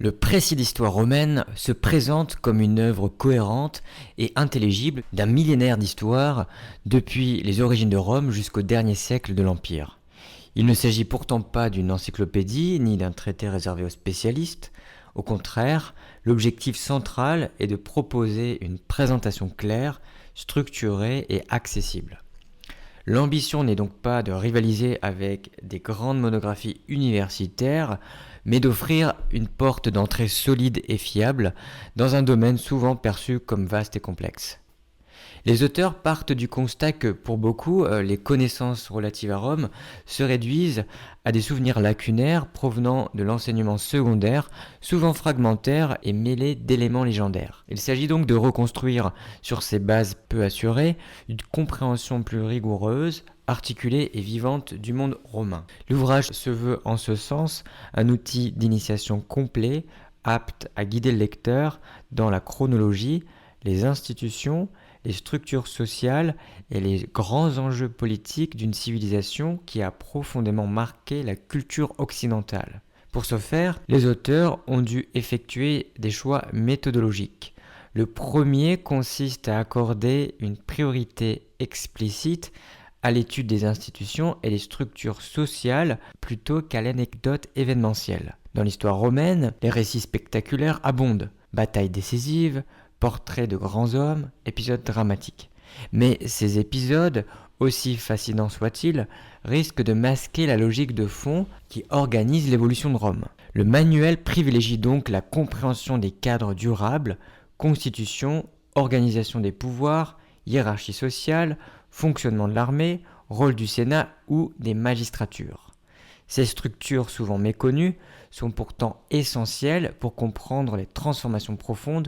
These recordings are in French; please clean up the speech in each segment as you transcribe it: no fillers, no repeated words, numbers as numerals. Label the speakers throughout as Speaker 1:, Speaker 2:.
Speaker 1: Le précis d'histoire romaine se présente comme une œuvre cohérente et intelligible d'un millénaire d'histoire, depuis les origines de Rome jusqu'au dernier siècle de l'Empire. Il ne s'agit pourtant pas d'une encyclopédie ni d'un traité réservé aux spécialistes. Au contraire, l'objectif central est de proposer une présentation claire, structurée et accessible. L'ambition n'est donc pas de rivaliser avec des grandes monographies universitaires, mais d'offrir une porte d'entrée solide et fiable dans un domaine souvent perçu comme vaste et complexe. Les auteurs partent du constat que, pour beaucoup, les connaissances relatives à Rome se réduisent à des souvenirs lacunaires provenant de l'enseignement secondaire, souvent fragmentaires et mêlés d'éléments légendaires. Il s'agit donc de reconstruire, sur ces bases peu assurées, une compréhension plus rigoureuse, articulée et vivante du monde romain. L'ouvrage se veut en ce sens un outil d'initiation complet, apte à guider le lecteur dans la chronologie, les institutions, les structures sociales et les grands enjeux politiques d'une civilisation qui a profondément marqué la culture occidentale. Pour ce faire, les auteurs ont dû effectuer des choix méthodologiques. Le premier consiste à accorder une priorité explicite à l'étude des institutions et des structures sociales plutôt qu'à l'anecdote événementielle. Dans l'histoire romaine, les récits spectaculaires abondent. Batailles décisives, portraits de grands hommes, épisodes dramatiques. Mais ces épisodes, aussi fascinants soient-ils, risquent de masquer la logique de fond qui organise l'évolution de Rome. Le manuel privilégie donc la compréhension des cadres durables, constitution, organisation des pouvoirs, hiérarchie sociale, fonctionnement de l'armée, rôle du Sénat ou des magistratures. Ces structures souvent méconnues sont pourtant essentielles pour comprendre les transformations profondes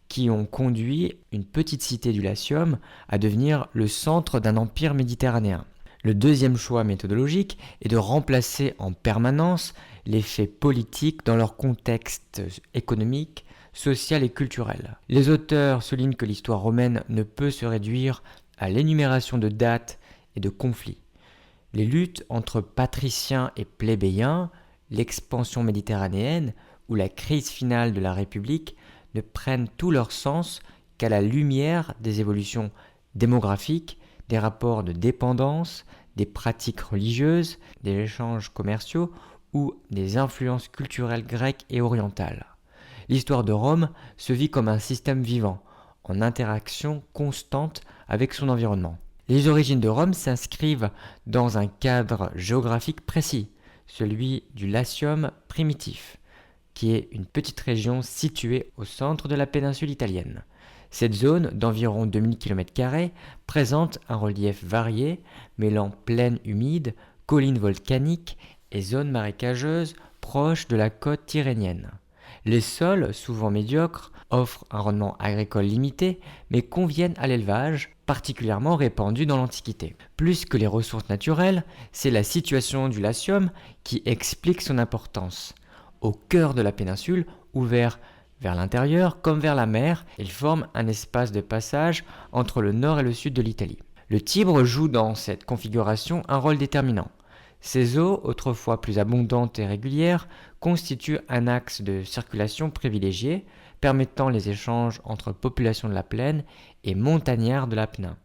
Speaker 1: qui ont conduit une petite cité du Latium à devenir le centre d'un empire méditerranéen. Le deuxième choix méthodologique est de remplacer en permanence les faits politiques dans leur contexte économique, social et culturel. Les auteurs soulignent que l'histoire romaine ne peut se réduire à l'énumération de dates et de conflits. Les luttes entre patriciens et plébéiens, l'expansion méditerranéenne ou la crise finale de la République ne prennent tout leur sens qu'à la lumière des évolutions démographiques, des rapports de dépendance, des pratiques religieuses, des échanges commerciaux ou des influences culturelles grecques et orientales. L'histoire de Rome se vit comme un système vivant, en interaction constante avec son environnement. Les origines de Rome s'inscrivent dans un cadre géographique précis, celui du Latium primitif, qui est une petite région située au centre de la péninsule italienne. Cette zone d'environ 2000 km² présente un relief varié, mêlant plaines humides, collines volcaniques et zones marécageuses proches de la côte tyrrhénienne. Les sols, souvent médiocres, offrent un rendement agricole limité, mais conviennent à l'élevage, particulièrement répandu dans l'Antiquité. Plus que les ressources naturelles, c'est la situation du Latium qui explique son importance. Au cœur de la péninsule, ouvert vers l'intérieur comme vers la mer, il forme un espace de passage entre le nord et le sud de l'Italie. Le Tibre joue dans cette configuration un rôle déterminant. Ces eaux, autrefois plus abondantes et régulières, constituent un axe de circulation privilégié, permettant les échanges entre populations de la plaine et montagnards de l'Apennin.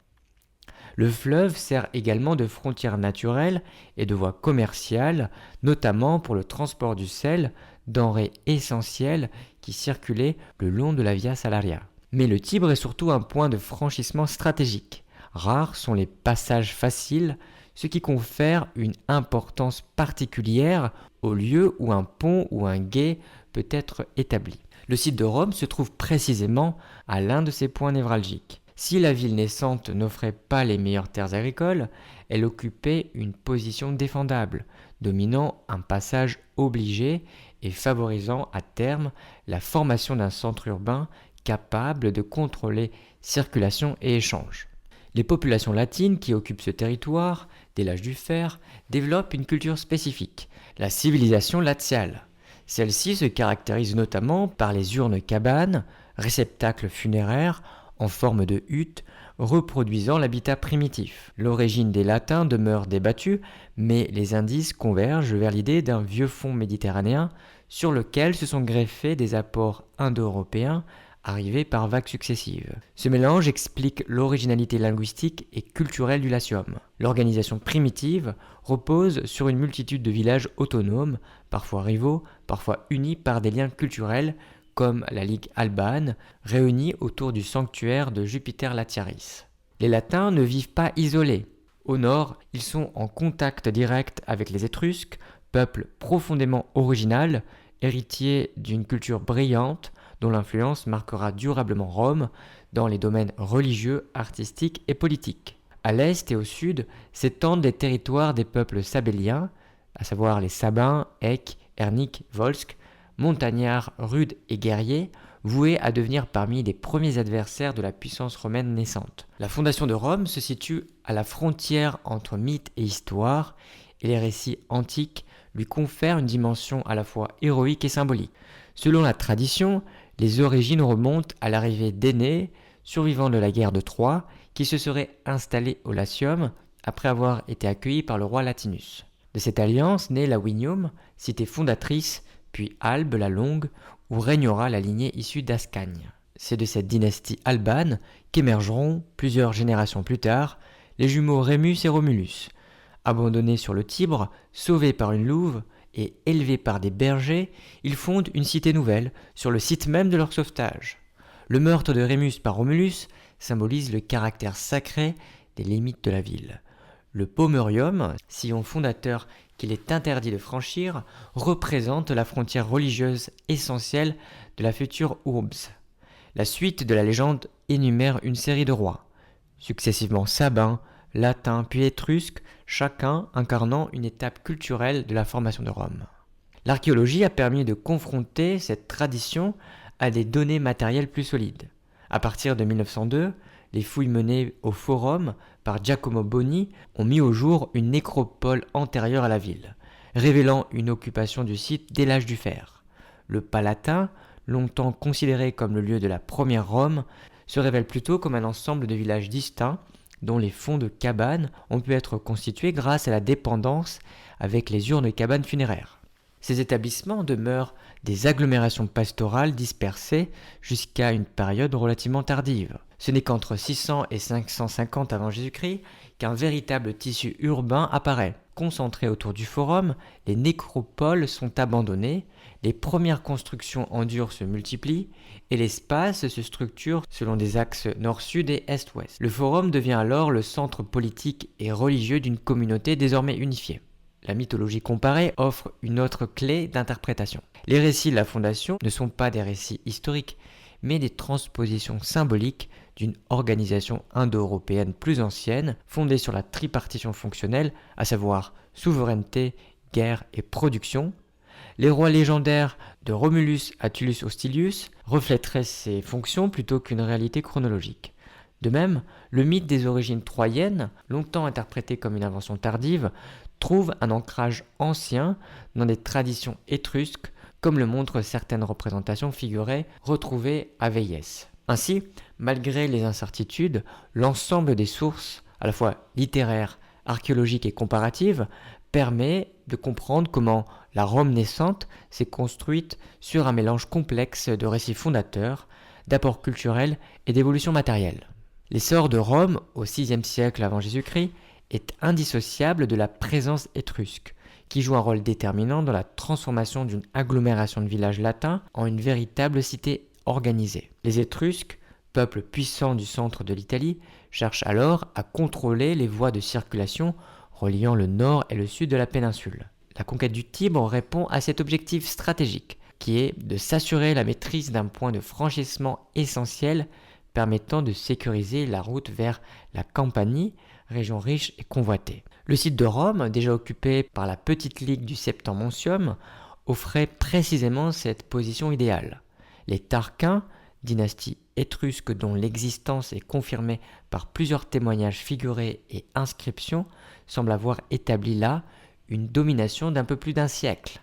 Speaker 1: Le fleuve sert également de frontière naturelle et de voie commerciale, notamment pour le transport du sel, denrée essentielle qui circulait le long de la Via Salaria. Mais le Tibre est surtout un point de franchissement stratégique. Rares sont les passages faciles, ce qui confère une importance particulière au lieu où un pont ou un gué peut être établi. Le site de Rome se trouve précisément à l'un de ces points névralgiques. Si la ville naissante n'offrait pas les meilleures terres agricoles, elle occupait une position défendable, dominant un passage obligé et favorisant à terme la formation d'un centre urbain capable de contrôler circulation et échanges. Les populations latines qui occupent ce territoire, dès l'âge du fer, développent une culture spécifique, la civilisation latiale. Celle-ci se caractérise notamment par les urnes-cabanes, réceptacles funéraires en forme de hutte, reproduisant l'habitat primitif. L'origine des Latins demeure débattue, mais les indices convergent vers l'idée d'un vieux fond méditerranéen sur lequel se sont greffés des apports indo-européens arrivés par vagues successives. Ce mélange explique l'originalité linguistique et culturelle du Latium. L'organisation primitive repose sur une multitude de villages autonomes, parfois rivaux, parfois unis par des liens culturels, comme la Ligue albane, réunie autour du sanctuaire de Jupiter Latiaris. Les Latins ne vivent pas isolés. Au nord, ils sont en contact direct avec les Étrusques, peuple profondément original, héritier d'une culture brillante, dont l'influence marquera durablement Rome dans les domaines religieux, artistiques et politiques. À l'est et au sud s'étendent les territoires des peuples sabéliens, à savoir les Sabins, Èques, Herniques, Volsques, montagnards rudes et guerriers, voués à devenir parmi les premiers adversaires de la puissance romaine naissante. La fondation de Rome se situe à la frontière entre mythe et histoire, et les récits antiques lui confèrent une dimension à la fois héroïque et symbolique. Selon la tradition, les origines remontent à l'arrivée d'Énée, survivant de la guerre de Troie, qui se serait installé au Latium après avoir été accueilli par le roi Latinus. De cette alliance naît Lavinium, cité fondatrice, puis Albe la Longue, où régnera la lignée issue d'Ascagne. C'est de cette dynastie albane qu'émergeront, plusieurs générations plus tard, les jumeaux Rémus et Romulus. Abandonnés sur le Tibre, sauvés par une louve et élevés par des bergers, ils fondent une cité nouvelle sur le site même de leur sauvetage. Le meurtre de Rémus par Romulus symbolise le caractère sacré des limites de la ville. Le Pomerium, sillon fondateur qu'il est interdit de franchir, représente la frontière religieuse essentielle de la future Urbs. La suite de la légende énumère une série de rois, successivement sabins, latins puis étrusques, chacun incarnant une étape culturelle de la formation de Rome. L'archéologie a permis de confronter cette tradition à des données matérielles plus solides. À partir de 1902, les fouilles menées au Forum par Giacomo Boni ont mis au jour une nécropole antérieure à la ville, révélant une occupation du site dès l'âge du fer. Le Palatin, longtemps considéré comme le lieu de la première Rome, se révèle plutôt comme un ensemble de villages distincts dont les fonds de cabanes ont pu être constitués grâce à la dépendance avec les urnes de cabanes funéraires. Ces établissements demeurent des agglomérations pastorales dispersées jusqu'à une période relativement tardive. Ce n'est qu'entre 600 et 550 avant Jésus-Christ qu'un véritable tissu urbain apparaît. Concentrés autour du forum, les nécropoles sont abandonnées, les premières constructions en dur se multiplient et l'espace se structure selon des axes nord-sud et est-ouest. Le forum devient alors le centre politique et religieux d'une communauté désormais unifiée. La mythologie comparée offre une autre clé d'interprétation. Les récits de la fondation ne sont pas des récits historiques, mais des transpositions symboliques d'une organisation indo-européenne plus ancienne, fondée sur la tripartition fonctionnelle, à savoir souveraineté, guerre et production. Les rois légendaires de Romulus à Tullus Hostilius reflèteraient ces fonctions plutôt qu'une réalité chronologique. De même, le mythe des origines troyennes, longtemps interprété comme une invention tardive, trouve un ancrage ancien dans des traditions étrusques, comme le montrent certaines représentations figurées retrouvées à Véies. Ainsi, malgré les incertitudes, l'ensemble des sources, à la fois littéraires, archéologiques et comparatives, permet de comprendre comment la Rome naissante s'est construite sur un mélange complexe de récits fondateurs, d'apports culturels et d'évolutions matérielles. L'essor de Rome au VIe siècle avant Jésus-Christ est indissociable de la présence étrusque, qui joue un rôle déterminant dans la transformation d'une agglomération de villages latins en une véritable cité organisée. Les Étrusques, peuple puissant du centre de l'Italie, cherchent alors à contrôler les voies de circulation reliant le nord et le sud de la péninsule. La conquête du Tibre répond à cet objectif stratégique, qui est de s'assurer la maîtrise d'un point de franchissement essentiel permettant de sécuriser la route vers la Campanie, région riche et convoitée. Le site de Rome, déjà occupé par la petite ligue du Septenmontium, offrait précisément cette position idéale. Les Tarquins, dynastie étrusque dont l'existence est confirmée par plusieurs témoignages figurés et inscriptions, semblent avoir établi là une domination d'un peu plus d'un siècle.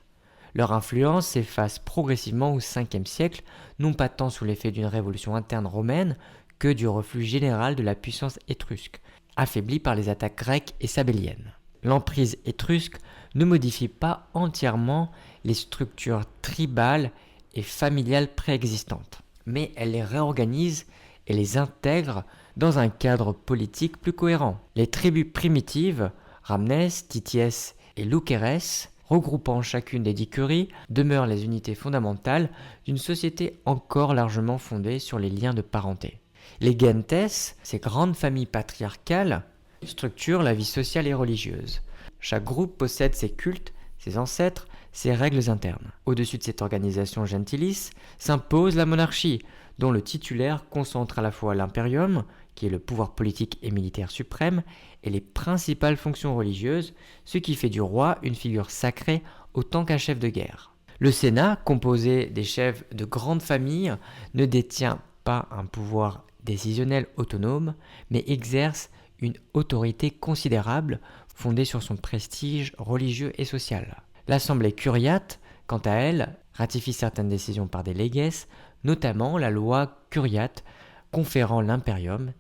Speaker 1: Leur influence s'efface progressivement au Ve siècle, non pas tant sous l'effet d'une révolution interne romaine que du reflux général de la puissance étrusque, affaiblie par les attaques grecques et sabéliennes. L'emprise étrusque ne modifie pas entièrement les structures tribales et familiales préexistantes, mais elle les réorganise et les intègre dans un cadre politique plus cohérent. Les tribus primitives, Ramnès, Tities et Louquérès, regroupant chacune des 10 curies, demeurent les unités fondamentales d'une société encore largement fondée sur les liens de parenté. Les gentes, ces grandes familles patriarcales, structurent la vie sociale et religieuse. Chaque groupe possède ses cultes, ses ancêtres, ses règles internes. Au-dessus de cette organisation gentilis s'impose la monarchie, dont le titulaire concentre à la fois l'impérium, qui est le pouvoir politique et militaire suprême, et les principales fonctions religieuses, ce qui fait du roi une figure sacrée autant qu'un chef de guerre. Le Sénat, composé des chefs de grandes familles, ne détient pas un pouvoir décisionnel autonome, mais exerce une autorité considérable fondée sur son prestige religieux et social. L'Assemblée curiate, quant à elle, ratifie certaines décisions par des léges, notamment la loi curiate conférant l'impérium,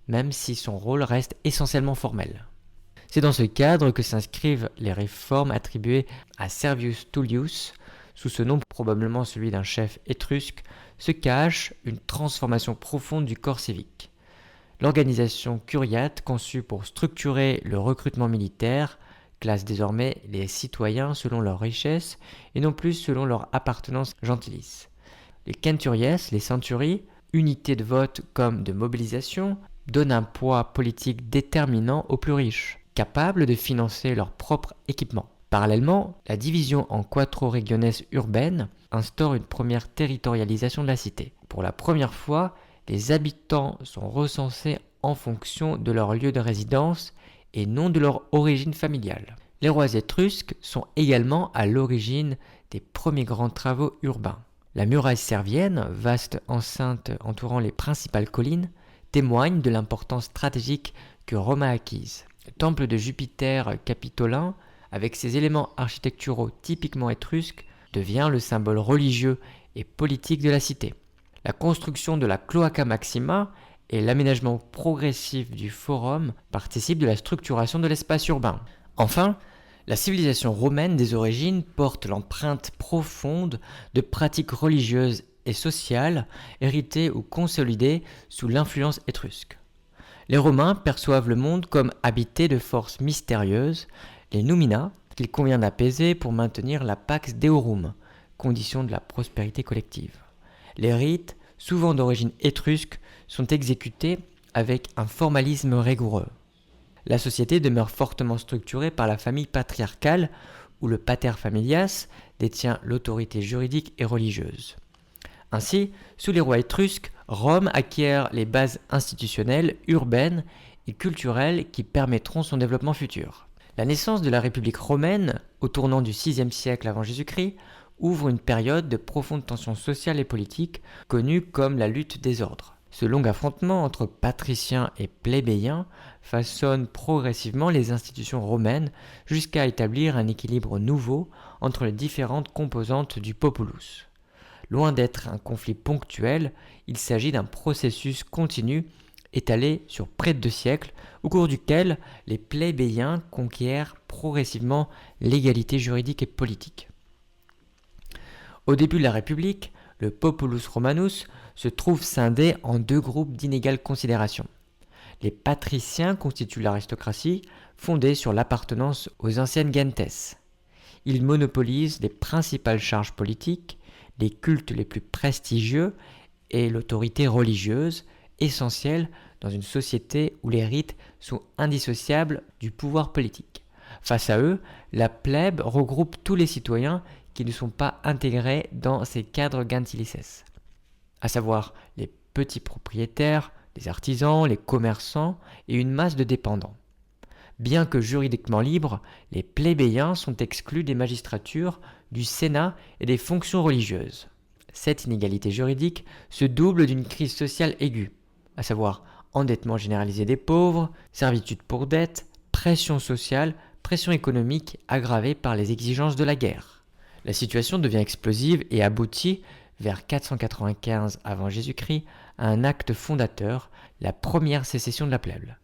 Speaker 1: même si son rôle reste essentiellement formel. C'est dans ce cadre que s'inscrivent les réformes attribuées à Servius Tullius. Sous ce nom, probablement celui d'un chef étrusque, se cache une transformation profonde du corps civique. L'organisation curiate, conçue pour structurer le recrutement militaire, classe désormais les citoyens selon leur richesse et non plus selon leur appartenance gentilis. Les centuries, les centuries, unités de vote comme de mobilisation, donnent un poids politique déterminant aux plus riches, capables de financer leur propre équipement. Parallèlement, la division en quattro regiones urbaines instaure une première territorialisation de la cité. Pour la première fois, les habitants sont recensés en fonction de leur lieu de résidence et non de leur origine familiale. Les rois étrusques sont également à l'origine des premiers grands travaux urbains. La muraille servienne, vaste enceinte entourant les principales collines, témoigne de l'importance stratégique que Rome a acquise. Le temple de Jupiter capitolin, avec ses éléments architecturaux typiquement étrusques, devient le symbole religieux et politique de la cité. La construction de la Cloaca Maxima et l'aménagement progressif du Forum participent de la structuration de l'espace urbain. Enfin, la civilisation romaine des origines porte l'empreinte profonde de pratiques religieuses et sociales héritées ou consolidées sous l'influence étrusque. Les Romains perçoivent le monde comme habité de forces mystérieuses, les Numina, qu'il convient d'apaiser pour maintenir la Pax Deorum, condition de la prospérité collective. Les rites, souvent d'origine étrusque, sont exécutés avec un formalisme rigoureux. La société demeure fortement structurée par la famille patriarcale, où le pater familias détient l'autorité juridique et religieuse. Ainsi, sous les rois étrusques, Rome acquiert les bases institutionnelles, urbaines et culturelles qui permettront son développement futur. La naissance de la République romaine, au tournant du VIe siècle avant Jésus-Christ, ouvre une période de profonde tension sociale et politique, connue comme la lutte des ordres. Ce long affrontement entre patriciens et plébéiens façonne progressivement les institutions romaines jusqu'à établir un équilibre nouveau entre les différentes composantes du populus. Loin d'être un conflit ponctuel, il s'agit d'un processus continu étalé sur près de 2 siècles, au cours duquel les plébéiens conquièrent progressivement l'égalité juridique et politique. Au début de la République, le populus romanus se trouve scindé en 2 groupes d'inégale considération. Les patriciens constituent l'aristocratie, fondée sur l'appartenance aux anciennes gentes. Ils monopolisent les principales charges politiques, les cultes les plus prestigieux et l'autorité religieuse, essentielle dans une société où les rites sont indissociables du pouvoir politique. Face à eux, la plèbe regroupe tous les citoyens qui ne sont pas intégrés dans ces cadres gentilices, à savoir les petits propriétaires, les artisans, les commerçants et une masse de dépendants. Bien que juridiquement libres, les plébéiens sont exclus des magistratures, du Sénat et des fonctions religieuses. Cette inégalité juridique se double d'une crise sociale aiguë, à savoir endettement généralisé des pauvres, servitude pour dette, pression sociale, pression économique aggravée par les exigences de la guerre. La situation devient explosive et aboutit, vers 495 avant Jésus-Christ, à un acte fondateur, la première sécession de la plèbe.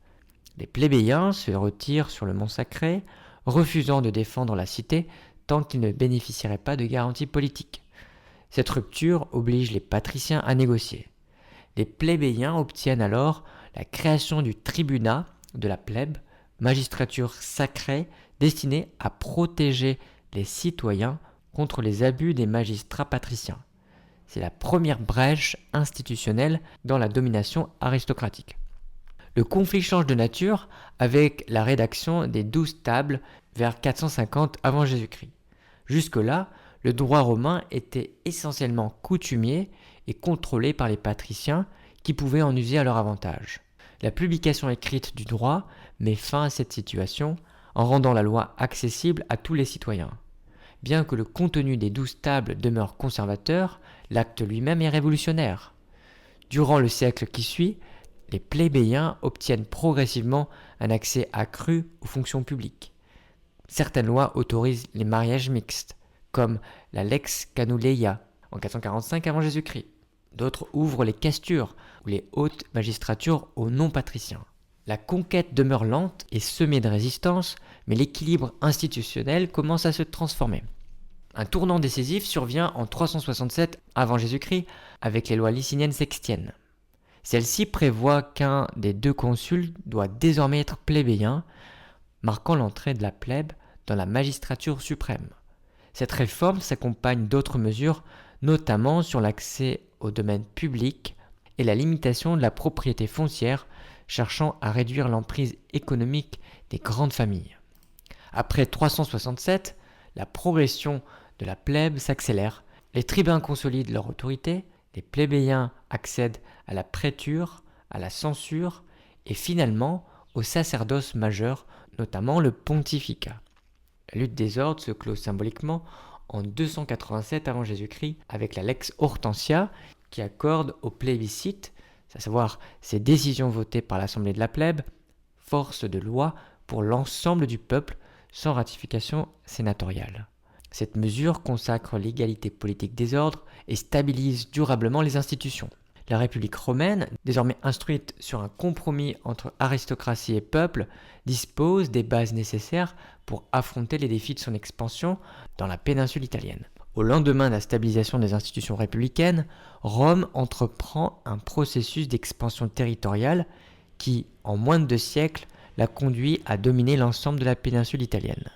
Speaker 1: Les plébéiens se retirent sur le mont Sacré, refusant de défendre la cité, tant qu'ils ne bénéficieraient pas de garanties politiques. Cette rupture oblige les patriciens à négocier. Les plébéiens obtiennent alors la création du tribunat de la plèbe, magistrature sacrée destinée à protéger les citoyens contre les abus des magistrats patriciens. C'est la première brèche institutionnelle dans la domination aristocratique. Le conflit change de nature avec la rédaction des 12 tables vers 450 avant Jésus-Christ. Jusque-là, le droit romain était essentiellement coutumier et contrôlé par les patriciens qui pouvaient en user à leur avantage. La publication écrite du droit met fin à cette situation en rendant la loi accessible à tous les citoyens. Bien que le contenu des 12 tables demeure conservateur, l'acte lui-même est révolutionnaire. Durant le siècle qui suit, les plébéiens obtiennent progressivement un accès accru aux fonctions publiques. Certaines lois autorisent les mariages mixtes, comme la Lex Canuleia en 445 avant Jésus-Christ. D'autres ouvrent les quaestures ou les hautes magistratures aux non-patriciens. La conquête demeure lente et semée de résistance, mais l'équilibre institutionnel commence à se transformer. Un tournant décisif survient en 367 avant Jésus-Christ avec les lois liciniennes sextiennes. Celle-ci prévoit qu'un des deux consuls doit désormais être plébéien, marquant l'entrée de la plèbe dans la magistrature suprême. Cette réforme s'accompagne d'autres mesures, notamment sur l'accès au domaine public et la limitation de la propriété foncière, cherchant à réduire l'emprise économique des grandes familles. Après 367, la progression de la plèbe s'accélère, les tribuns consolident leur autorité, les plébéiens accèdent à la préture, à la censure et finalement au sacerdoce majeur, notamment le pontificat. La lutte des ordres se clôt symboliquement en 287 avant Jésus-Christ avec la Lex Hortensia qui accorde au plébiscite, à savoir ces décisions votées par l'Assemblée de la plèbe, force de loi pour l'ensemble du peuple sans ratification sénatoriale. Cette mesure consacre l'égalité politique des ordres et stabilise durablement les institutions. La République romaine, désormais instruite sur un compromis entre aristocratie et peuple, dispose des bases nécessaires pour affronter les défis de son expansion dans la péninsule italienne. Au lendemain de la stabilisation des institutions républicaines, Rome entreprend un processus d'expansion territoriale qui, en moins de 2 siècles, l'a conduit à dominer l'ensemble de la péninsule italienne.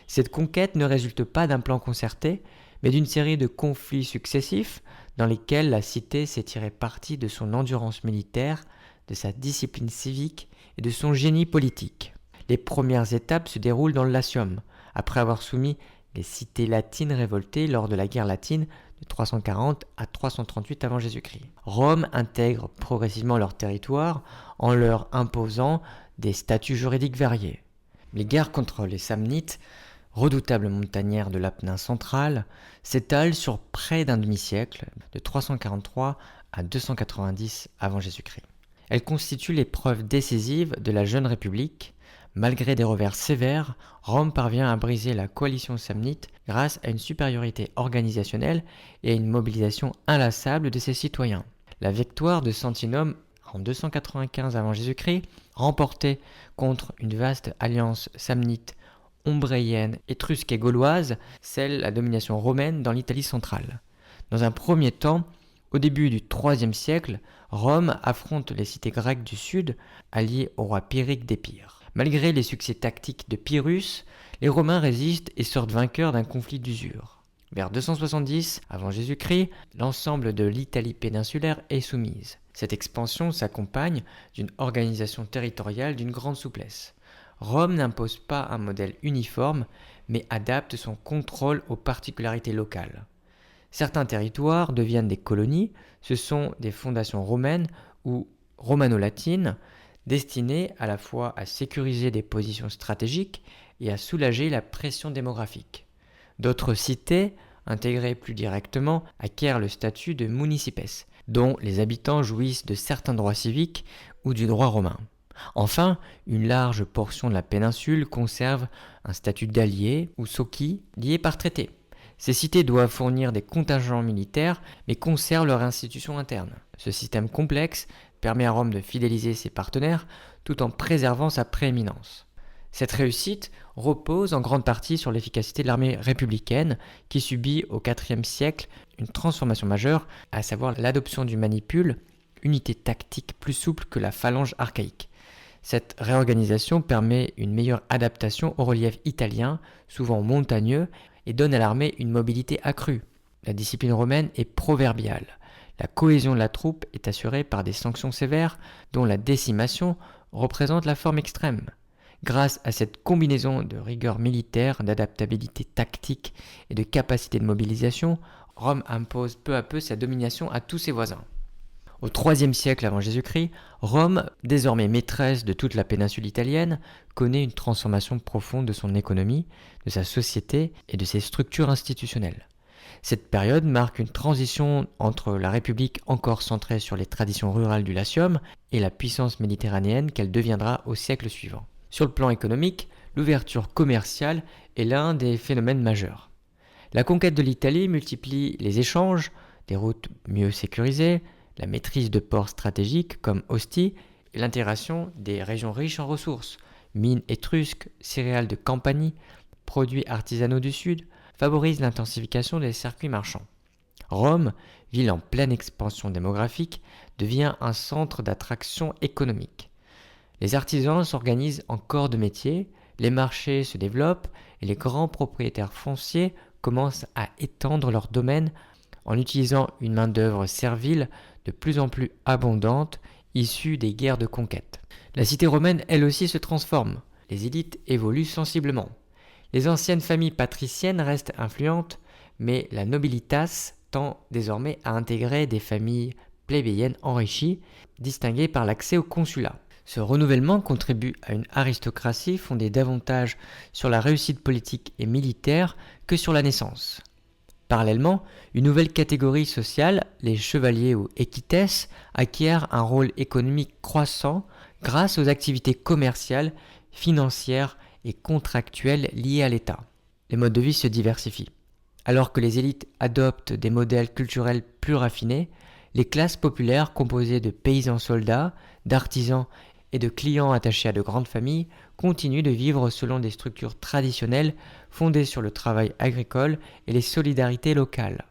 Speaker 1: Cette conquête ne résulte pas d'un plan concerté, mais d'une série de conflits successifs dans lesquels la cité s'est tirée parti de son endurance militaire, de sa discipline civique et de son génie politique. Les premières étapes se déroulent dans le Latium, après avoir soumis les cités latines révoltées lors de la guerre latine de 340 à 338 avant Jésus-Christ. Rome intègre progressivement leur territoire en leur imposant des statuts juridiques variés. Les guerres contre les Samnites, redoutables montagnards de l'Apennin central, s'étalent sur près d'un demi-siècle, de 343 à 290 avant Jésus-Christ. Elles constituent l'épreuve décisive de la jeune République. Malgré des revers sévères, Rome parvient à briser la coalition samnite grâce à une supériorité organisationnelle et à une mobilisation inlassable de ses citoyens. La victoire de Sentinum en 295 avant Jésus-Christ, remportée contre une vaste alliance samnite, ombréienne, étrusque et gauloise, scelle la domination romaine dans l'Italie centrale. Dans un premier temps, au début du IIIe siècle, Rome affronte les cités grecques du sud, alliées au roi Pyrrhic d'Épire. Malgré les succès tactiques de Pyrrhus, les Romains résistent et sortent vainqueurs d'un conflit d'usure. Vers 270 avant Jésus-Christ, l'ensemble de l'Italie péninsulaire est soumise. Cette expansion s'accompagne d'une organisation territoriale d'une grande souplesse. Rome n'impose pas un modèle uniforme, mais adapte son contrôle aux particularités locales. Certains territoires deviennent des colonies, ce sont des fondations romaines ou romano-latines, destinées à la fois à sécuriser des positions stratégiques et à soulager la pression démographique. D'autres cités, intégrées plus directement, acquièrent le statut de municipes, dont les habitants jouissent de certains droits civiques ou du droit romain. Enfin, une large portion de la péninsule conserve un statut d'allié ou soci lié par traité. Ces cités doivent fournir des contingents militaires mais conservent leur institution interne. Ce système complexe permet à Rome de fidéliser ses partenaires tout en préservant sa prééminence. Cette réussite repose en grande partie sur l'efficacité de l'armée républicaine qui subit au IVe siècle une transformation majeure, à savoir l'adoption du manipule, unité tactique plus souple que la phalange archaïque. Cette réorganisation permet une meilleure adaptation au relief italien, souvent montagneux, et donne à l'armée une mobilité accrue. La discipline romaine est proverbiale. La cohésion de la troupe est assurée par des sanctions sévères, dont la décimation représente la forme extrême. Grâce à cette combinaison de rigueur militaire, d'adaptabilité tactique et de capacité de mobilisation, Rome impose peu à peu sa domination à tous ses voisins. Au IIIe siècle avant Jésus-Christ, Rome, désormais maîtresse de toute la péninsule italienne, connaît une transformation profonde de son économie, de sa société et de ses structures institutionnelles. Cette période marque une transition entre la République encore centrée sur les traditions rurales du Latium et la puissance méditerranéenne qu'elle deviendra au siècle suivant. Sur le plan économique, l'ouverture commerciale est l'un des phénomènes majeurs. La conquête de l'Italie multiplie les échanges, des routes mieux sécurisées, la maîtrise de ports stratégiques comme Ostie et l'intégration des régions riches en ressources, mines étrusques, céréales de Campanie, produits artisanaux du Sud, favorise l'intensification des circuits marchands. Rome, ville en pleine expansion démographique, devient un centre d'attraction économique. Les artisans s'organisent en corps de métier, les marchés se développent et les grands propriétaires fonciers commencent à étendre leurs domaines en utilisant une main-d'œuvre servile de plus en plus abondante issue des guerres de conquête. La cité romaine, elle aussi, se transforme. Les élites évoluent sensiblement. Les anciennes familles patriciennes restent influentes, mais la nobilitas tend désormais à intégrer des familles plébéiennes enrichies, distinguées par l'accès au consulat. Ce renouvellement contribue à une aristocratie fondée davantage sur la réussite politique et militaire que sur la naissance. Parallèlement, une nouvelle catégorie sociale, les chevaliers ou equites, acquiert un rôle économique croissant grâce aux activités commerciales, financières et contractuelles liées à l'État. Les modes de vie se diversifient. Alors que les élites adoptent des modèles culturels plus raffinés, les classes populaires composées de paysans soldats, d'artisans et de clients attachés à de grandes familles continuent de vivre selon des structures traditionnelles fondées sur le travail agricole et les solidarités locales.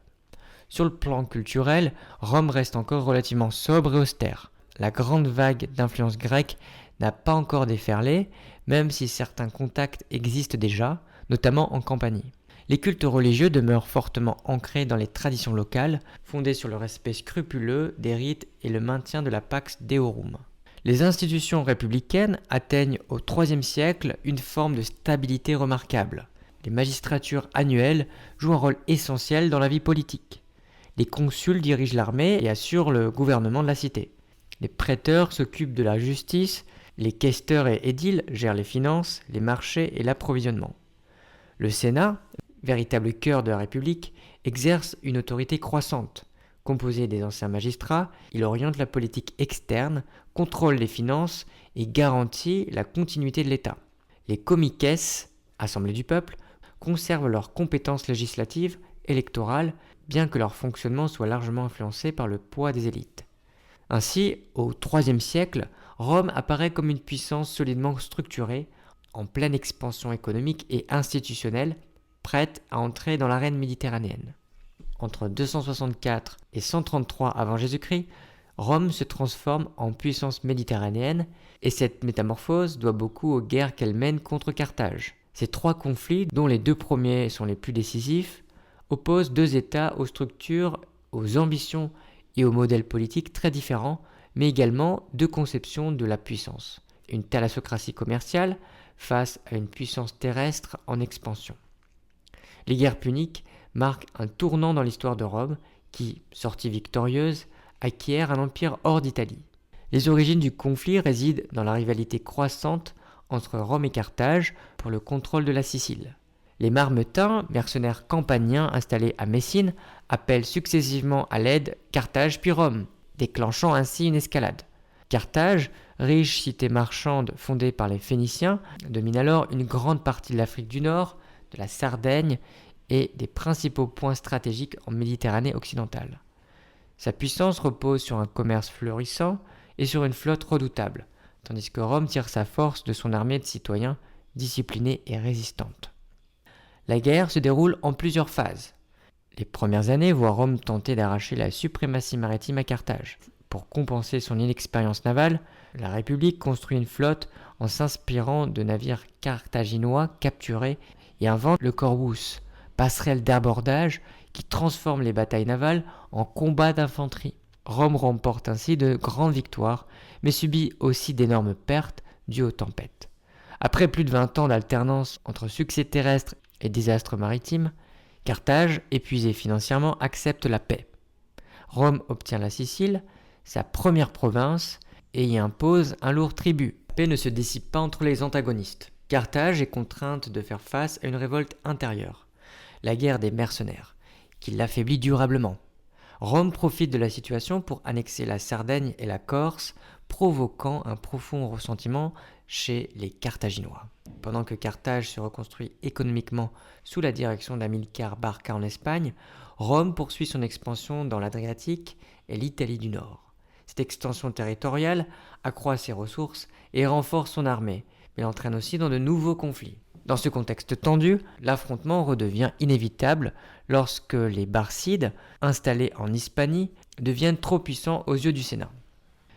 Speaker 1: Sur le plan culturel, Rome reste encore relativement sobre et austère. La grande vague d'influence grecque n'a pas encore déferlé, même si certains contacts existent déjà, notamment en Campanie. Les cultes religieux demeurent fortement ancrés dans les traditions locales, fondées sur le respect scrupuleux des rites et le maintien de la Pax Deorum. Les institutions républicaines atteignent au IIIe siècle une forme de stabilité remarquable. Les magistratures annuelles jouent un rôle essentiel dans la vie politique. Les consuls dirigent l'armée et assurent le gouvernement de la cité. Les préteurs s'occupent de la justice, les questeurs et édiles gèrent les finances, les marchés et l'approvisionnement. Le Sénat, véritable cœur de la République, exerce une autorité croissante. Composé des anciens magistrats, il oriente la politique externe, contrôle les finances et garantit la continuité de l'État. Les comices, assemblées du peuple, conservent leurs compétences législatives, électorales, bien que leur fonctionnement soit largement influencé par le poids des élites. Ainsi, au IIIe siècle, Rome apparaît comme une puissance solidement structurée, en pleine expansion économique et institutionnelle, prête à entrer dans l'arène méditerranéenne. Entre 264 et 133 avant Jésus-Christ, Rome se transforme en puissance méditerranéenne et cette métamorphose doit beaucoup aux guerres qu'elle mène contre Carthage. Ces trois conflits, dont les deux premiers sont les plus décisifs, opposent deux États aux structures, aux ambitions et aux modèles politiques très différents, mais également deux conceptions de la puissance. Une thalassocratie commerciale face à une puissance terrestre en expansion. Les guerres puniques marquent un tournant dans l'histoire de Rome qui, sortie victorieuse, acquiert un empire hors d'Italie. Les origines du conflit résident dans la rivalité croissante entre Rome et Carthage pour le contrôle de la Sicile. Les Marmotins, mercenaires campaniens installés à Messine, appellent successivement à l'aide Carthage puis Rome, déclenchant ainsi une escalade. Carthage, riche cité marchande fondée par les Phéniciens, domine alors une grande partie de l'Afrique du Nord, de la Sardaigne et des principaux points stratégiques en Méditerranée occidentale. Sa puissance repose sur un commerce florissant et sur une flotte redoutable, tandis que Rome tire sa force de son armée de citoyens disciplinée et résistante. La guerre se déroule en plusieurs phases. Les premières années voient Rome tenter d'arracher la suprématie maritime à Carthage. Pour compenser son inexpérience navale, la République construit une flotte en s'inspirant de navires carthaginois capturés et invente le Corvus, passerelle d'abordage qui transforme les batailles navales en combats d'infanterie. Rome remporte ainsi de grandes victoires, mais subit aussi d'énormes pertes dues aux tempêtes. Après plus de 20 ans d'alternance entre succès terrestres et désastres maritimes, Carthage, épuisé financièrement, accepte la paix. Rome obtient la Sicile, sa première province, et y impose un lourd tribut. La paix ne se dissipe pas entre les antagonistes. Carthage est contrainte de faire face à une révolte intérieure, la guerre des mercenaires, qui l'affaiblit durablement. Rome profite de la situation pour annexer la Sardaigne et la Corse, provoquant un profond ressentiment chez les Carthaginois. Pendant que Carthage se reconstruit économiquement sous la direction d'Amilcar Barca en Espagne, Rome poursuit son expansion dans l'Adriatique et l'Italie du Nord. Cette extension territoriale accroît ses ressources et renforce son armée, mais l'entraîne aussi dans de nouveaux conflits. Dans ce contexte tendu, l'affrontement redevient inévitable lorsque les Barcides, installés en Hispanie, deviennent trop puissants aux yeux du Sénat.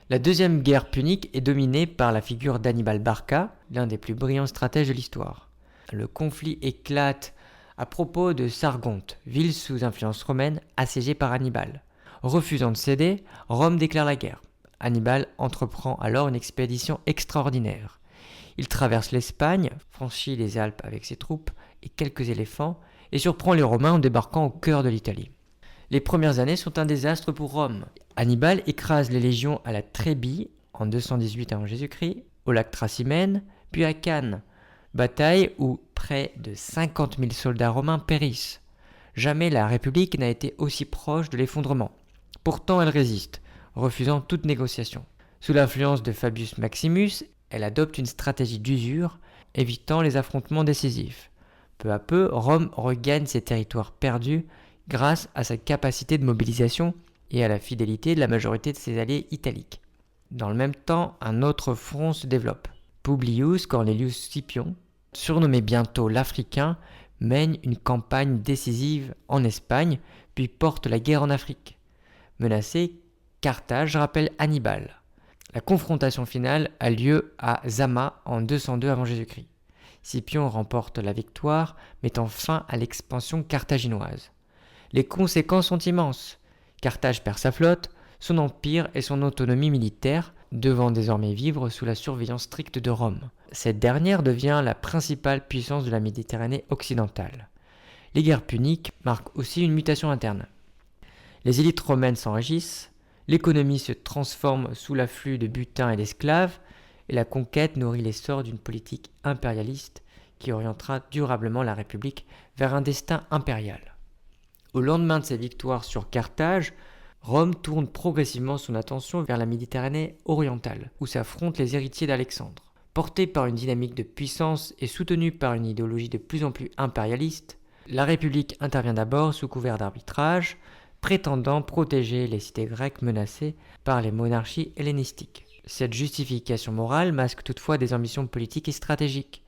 Speaker 1: La deuxième guerre punique est dominée par la figure d'Hannibal Barca, l'un des plus brillants stratèges de l'histoire. Le conflit éclate à propos de Sargonte, ville sous influence romaine assiégée par Hannibal. Refusant de céder, Rome déclare la guerre. Hannibal entreprend alors une expédition extraordinaire. Il traverse l'Espagne, franchit les Alpes avec ses troupes et quelques éléphants, et surprend les Romains en débarquant au cœur de l'Italie. Les premières années sont un désastre pour Rome. Hannibal écrase les légions à la Trébie en 218 avant Jésus-Christ, au lac Tracymène, puis à Cannes, bataille où près de 50 000 soldats romains périssent. Jamais la République n'a été aussi proche de l'effondrement. Pourtant elle résiste, refusant toute négociation. Sous l'influence de Fabius Maximus, elle adopte une stratégie d'usure, évitant les affrontements décisifs. Peu à peu, Rome regagne ses territoires perdus grâce à sa capacité de mobilisation et à la fidélité de la majorité de ses alliés italiques. Dans le même temps, un autre front se développe. Publius Cornelius Scipion, surnommé bientôt l'Africain, mène une campagne décisive en Espagne, puis porte la guerre en Afrique. Menacé, Carthage rappelle Hannibal. La confrontation finale a lieu à Zama en 202 avant Jésus-Christ. Scipion remporte la victoire, mettant fin à l'expansion carthaginoise. Les conséquences sont immenses. Carthage perd sa flotte, son empire et son autonomie militaire, devant désormais vivre sous la surveillance stricte de Rome. Cette dernière devient la principale puissance de la Méditerranée occidentale. Les guerres puniques marquent aussi une mutation interne. Les élites romaines s'enrichissent, l'économie se transforme sous l'afflux de butin et d'esclaves, et la conquête nourrit l'essor d'une politique impérialiste qui orientera durablement la République vers un destin impérial. Au lendemain de ses victoires sur Carthage, Rome tourne progressivement son attention vers la Méditerranée orientale, où s'affrontent les héritiers d'Alexandre. Portée par une dynamique de puissance et soutenue par une idéologie de plus en plus impérialiste, la République intervient d'abord sous couvert d'arbitrage, prétendant protéger les cités grecques menacées par les monarchies hellénistiques. Cette justification morale masque toutefois des ambitions politiques et stratégiques.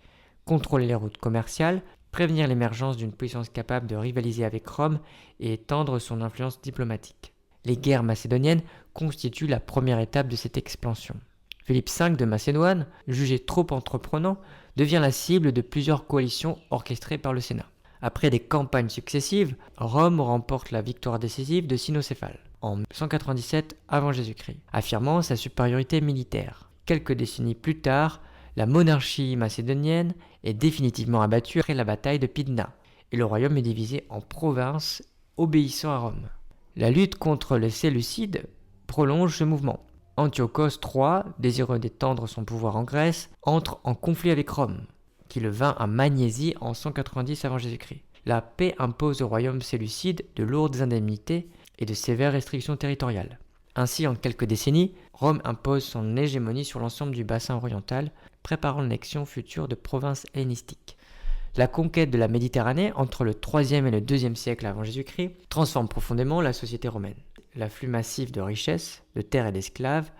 Speaker 1: Contrôler les routes commerciales, prévenir l'émergence d'une puissance capable de rivaliser avec Rome et étendre son influence diplomatique. Les guerres macédoniennes constituent la première étape de cette expansion. Philippe V de Macédoine, jugé trop entreprenant, devient la cible de plusieurs coalitions orchestrées par le Sénat. Après des campagnes successives, Rome remporte la victoire décisive de Cynocéphale en 197 avant Jésus-Christ, affirmant sa supériorité militaire. Quelques décennies plus tard, la monarchie macédonienne est définitivement abattue après la bataille de Pydna, et le royaume est divisé en provinces obéissant à Rome. La lutte contre les Séleucides prolonge ce mouvement. Antiochos III, désireux d'étendre son pouvoir en Grèce, entre en conflit avec Rome, qui le vint à Magnésie en 190 avant Jésus-Christ. La paix impose au royaume séleucide de lourdes indemnités et de sévères restrictions territoriales. Ainsi, en quelques décennies, Rome impose son hégémonie sur l'ensemble du bassin oriental, préparant l'annexion future de provinces hellénistiques. La conquête de la Méditerranée entre le IIIe et le IIe siècle avant Jésus-Christ transforme profondément la société romaine. L'afflux massif de richesses, de terres et d'esclaves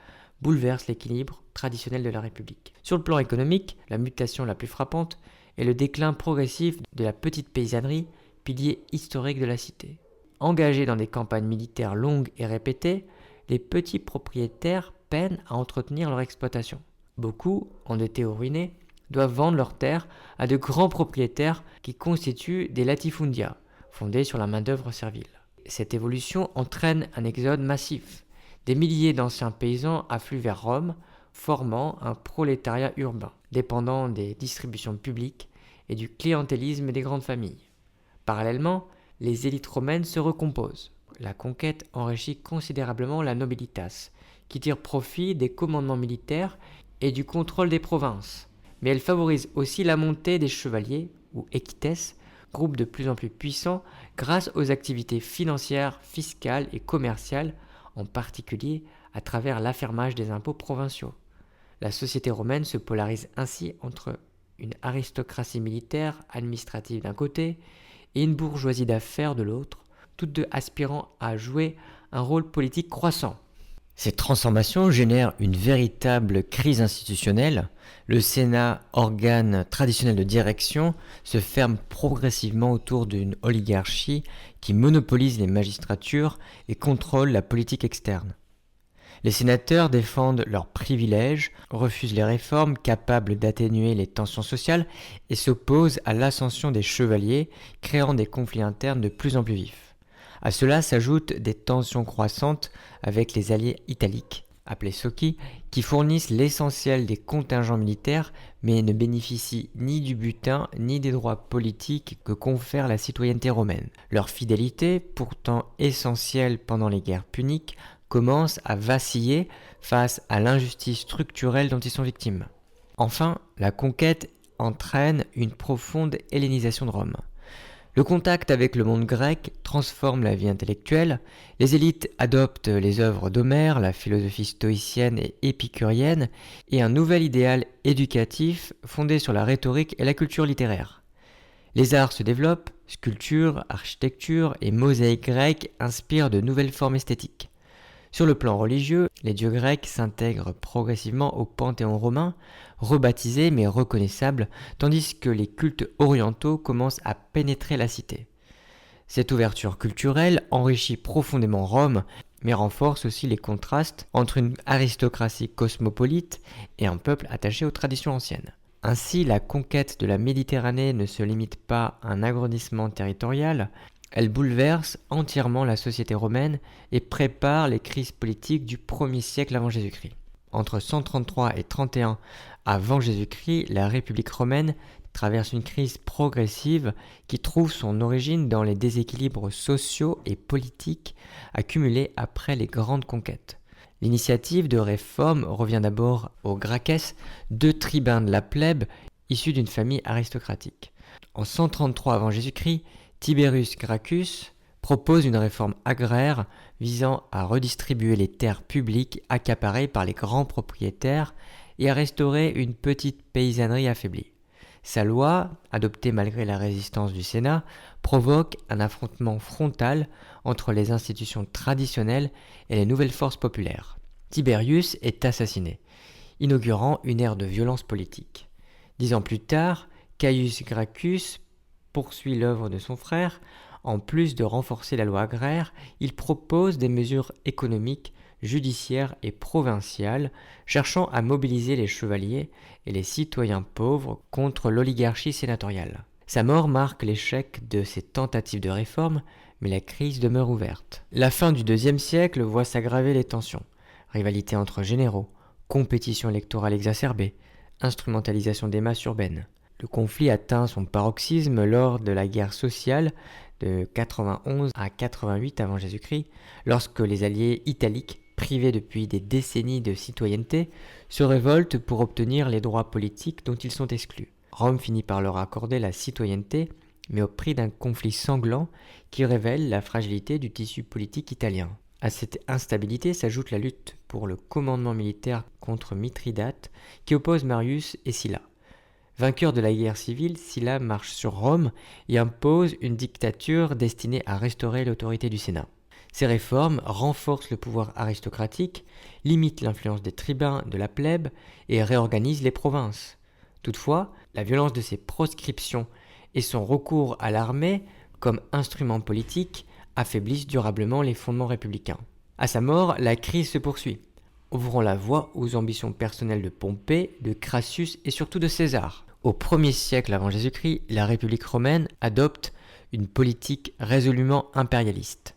Speaker 1: bouleverse l'équilibre traditionnelle de la République. Sur le plan économique, la mutation la plus frappante est le déclin progressif de la petite paysannerie, pilier historique de la cité. Engagés dans des campagnes militaires longues et répétées, les petits propriétaires peinent à entretenir leur exploitation. Beaucoup, endettés ou ruinés, doivent vendre leurs terres à de grands propriétaires qui constituent des latifundia, fondés sur la main-d'œuvre servile. Cette évolution entraîne un exode massif. Des milliers d'anciens paysans affluent vers Rome, formant un prolétariat urbain, dépendant des distributions publiques et du clientélisme des grandes familles. Parallèlement, les élites romaines se recomposent. La conquête enrichit considérablement la nobilitas, qui tire profit des commandements militaires et du contrôle des provinces. Mais elle favorise aussi la montée des chevaliers, ou equites, groupes de plus en plus puissants grâce aux activités financières, fiscales et commerciales, en particulier à travers l'affermage des impôts provinciaux. La société romaine se polarise ainsi entre une aristocratie militaire, administrative d'un côté, et une bourgeoisie d'affaires de l'autre, toutes deux aspirant à jouer un rôle politique croissant. Ces transformations génèrent une véritable crise institutionnelle. Le Sénat, organe traditionnel de direction, se ferme progressivement autour d'une oligarchie qui monopolise les magistratures et contrôle la politique externe. Les sénateurs défendent leurs privilèges, refusent les réformes capables d'atténuer les tensions sociales et s'opposent à l'ascension des chevaliers, créant des conflits internes de plus en plus vifs. À cela s'ajoutent des tensions croissantes avec les alliés italiques, appelés Socii, qui fournissent l'essentiel des contingents militaires mais ne bénéficient ni du butin ni des droits politiques que confère la citoyenneté romaine. Leur fidélité, pourtant essentielle pendant les guerres puniques, commence à vaciller face à l'injustice structurelle dont ils sont victimes. Enfin, la conquête entraîne une profonde hellénisation de Rome. Le contact avec le monde grec transforme la vie intellectuelle, les élites adoptent les œuvres d'Homère, la philosophie stoïcienne et épicurienne, et un nouvel idéal éducatif fondé sur la rhétorique et la culture littéraire. Les arts se développent, sculpture, architecture et mosaïque grecque inspirent de nouvelles formes esthétiques. Sur le plan religieux, les dieux grecs s'intègrent progressivement au panthéon romain, rebaptisé mais reconnaissable, tandis que les cultes orientaux commencent à pénétrer la cité. Cette ouverture culturelle enrichit profondément Rome, mais renforce aussi les contrastes entre une aristocratie cosmopolite et un peuple attaché aux traditions anciennes. Ainsi, la conquête de la Méditerranée ne se limite pas à un agrandissement territorial, elle bouleverse entièrement la société romaine et prépare les crises politiques du 1er siècle avant Jésus-Christ. Entre 133 et 31 avant Jésus-Christ, la République romaine traverse une crise progressive qui trouve son origine dans les déséquilibres sociaux et politiques accumulés après les grandes conquêtes. L'initiative de réforme revient d'abord aux Gracches, deux tribuns de la plèbe issus d'une famille aristocratique. En 133 avant Jésus-Christ, Tiberius Gracchus propose une réforme agraire visant à redistribuer les terres publiques accaparées par les grands propriétaires et à restaurer une petite paysannerie affaiblie. Sa loi, adoptée malgré la résistance du Sénat, provoque un affrontement frontal entre les institutions traditionnelles et les nouvelles forces populaires. Tiberius est assassiné, inaugurant une ère de violence politique. 10 ans plus tard, Caius Gracchus poursuit l'œuvre de son frère. En plus de renforcer la loi agraire, il propose des mesures économiques, judiciaires et provinciales, cherchant à mobiliser les chevaliers et les citoyens pauvres contre l'oligarchie sénatoriale. Sa mort marque l'échec de ses tentatives de réforme, mais la crise demeure ouverte. La fin du IIe siècle voit s'aggraver les tensions. Rivalité entre généraux, compétition électorale exacerbée, instrumentalisation des masses urbaines. Le conflit atteint son paroxysme lors de la guerre sociale de 91 à 88 avant Jésus-Christ, lorsque les alliés italiques, privés depuis des décennies de citoyenneté, se révoltent pour obtenir les droits politiques dont ils sont exclus. Rome finit par leur accorder la citoyenneté, mais au prix d'un conflit sanglant qui révèle la fragilité du tissu politique italien. À cette instabilité s'ajoute la lutte pour le commandement militaire contre Mithridate, qui oppose Marius et Sylla. Vainqueur de la guerre civile, Sylla marche sur Rome et impose une dictature destinée à restaurer l'autorité du Sénat. Ces réformes renforcent le pouvoir aristocratique, limitent l'influence des tribuns de la plèbe et réorganisent les provinces. Toutefois, la violence de ces proscriptions et son recours à l'armée comme instrument politique affaiblissent durablement les fondements républicains. À sa mort, la crise se poursuit, ouvrant la voie aux ambitions personnelles de Pompée, de Crassus et surtout de César. Au 1er siècle avant Jésus-Christ, la République romaine adopte une politique résolument impérialiste,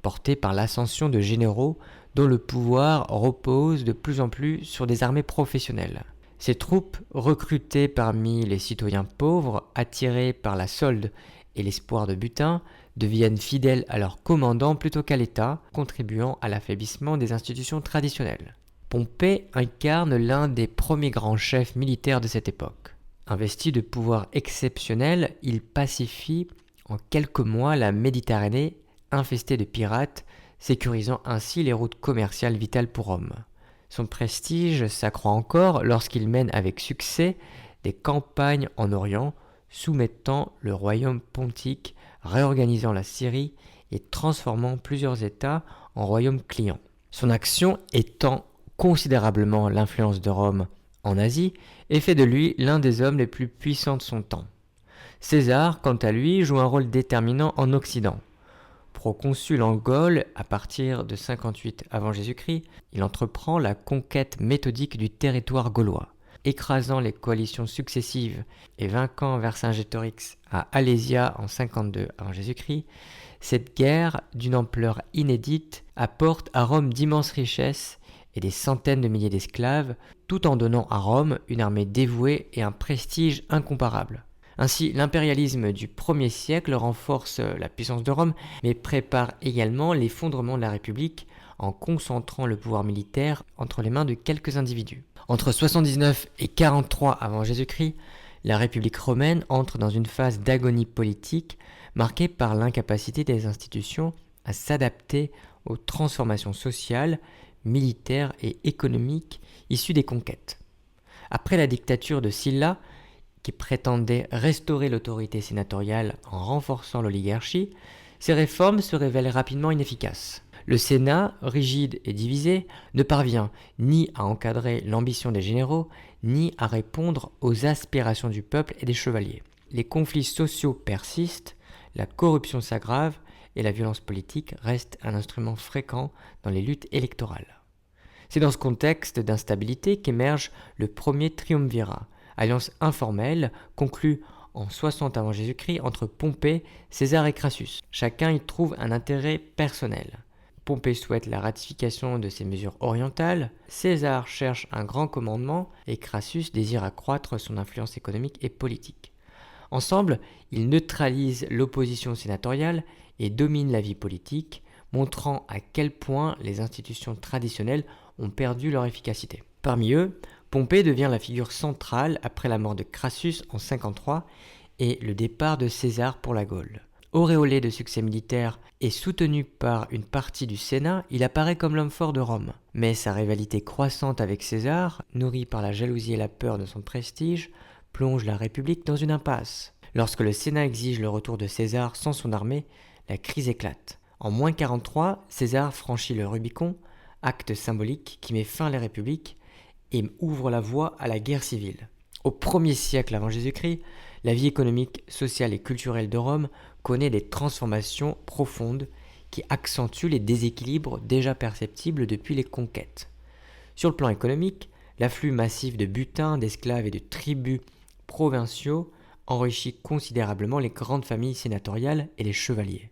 Speaker 1: portée par l'ascension de généraux dont le pouvoir repose de plus en plus sur des armées professionnelles. Ces troupes, recrutées parmi les citoyens pauvres, attirés par la solde et l'espoir de butin, deviennent fidèles à leur commandant plutôt qu'à l'État, contribuant à l'affaiblissement des institutions traditionnelles. Pompée incarne l'un des premiers grands chefs militaires de cette époque. Investi de pouvoirs exceptionnels, il pacifie en quelques mois la Méditerranée infestée de pirates, sécurisant ainsi les routes commerciales vitales pour Rome. Son prestige s'accroît encore lorsqu'il mène avec succès des campagnes en Orient, soumettant le royaume pontique, réorganisant la Syrie et transformant plusieurs États en royaumes clients. Son action étend considérablement l'influence de Rome en Asie et fait de lui l'un des hommes les plus puissants de son temps. César, quant à lui, joue un rôle déterminant en Occident. Proconsul en Gaule à partir de 58 avant Jésus-Christ, il entreprend la conquête méthodique du territoire gaulois. Écrasant les coalitions successives et vainquant Vercingétorix à Alésia en 52 avant Jésus-Christ, cette guerre, d'une ampleur inédite, apporte à Rome d'immenses richesses et des centaines de milliers d'esclaves, tout en donnant à Rome une armée dévouée et un prestige incomparable. Ainsi, l'impérialisme du 1er siècle renforce la puissance de Rome, mais prépare également l'effondrement de la République en concentrant le pouvoir militaire entre les mains de quelques individus. Entre 79 et 43 avant Jésus-Christ, la République romaine entre dans une phase d'agonie politique marquée par l'incapacité des institutions à s'adapter aux transformations sociales, militaires et économiques issues des conquêtes. Après la dictature de Sylla, qui prétendait restaurer l'autorité sénatoriale en renforçant l'oligarchie, ces réformes se révèlent rapidement inefficaces. Le Sénat, rigide et divisé, ne parvient ni à encadrer l'ambition des généraux, ni à répondre aux aspirations du peuple et des chevaliers. Les conflits sociaux persistent, la corruption s'aggrave et la violence politique reste un instrument fréquent dans les luttes électorales. C'est dans ce contexte d'instabilité qu'émerge le premier triumvirat, alliance informelle conclue en 60 avant Jésus-Christ entre Pompée, César et Crassus. Chacun y trouve un intérêt personnel. Pompée souhaite la ratification de ces mesures orientales, César cherche un grand commandement et Crassus désire accroître son influence économique et politique. Ensemble, ils neutralisent l'opposition sénatoriale et dominent la vie politique, montrant à quel point les institutions traditionnelles ont perdu leur efficacité. Parmi eux, Pompée devient la figure centrale après la mort de Crassus en 53 et le départ de César pour la Gaule. Auréolé de succès militaire et soutenu par une partie du Sénat, il apparaît comme l'homme fort de Rome. Mais sa rivalité croissante avec César, nourrie par la jalousie et la peur de son prestige, plonge la République dans une impasse. Lorsque le Sénat exige le retour de César sans son armée, la crise éclate. En moins 43, César franchit le Rubicon, acte symbolique qui met fin à la République et ouvre la voie à la guerre civile. Au 1er siècle avant Jésus-Christ, la vie économique, sociale et culturelle de Rome connaît des transformations profondes qui accentuent les déséquilibres déjà perceptibles depuis les conquêtes. Sur le plan économique, l'afflux massif de butin, d'esclaves et de tribus provinciaux enrichit considérablement les grandes familles sénatoriales et les chevaliers.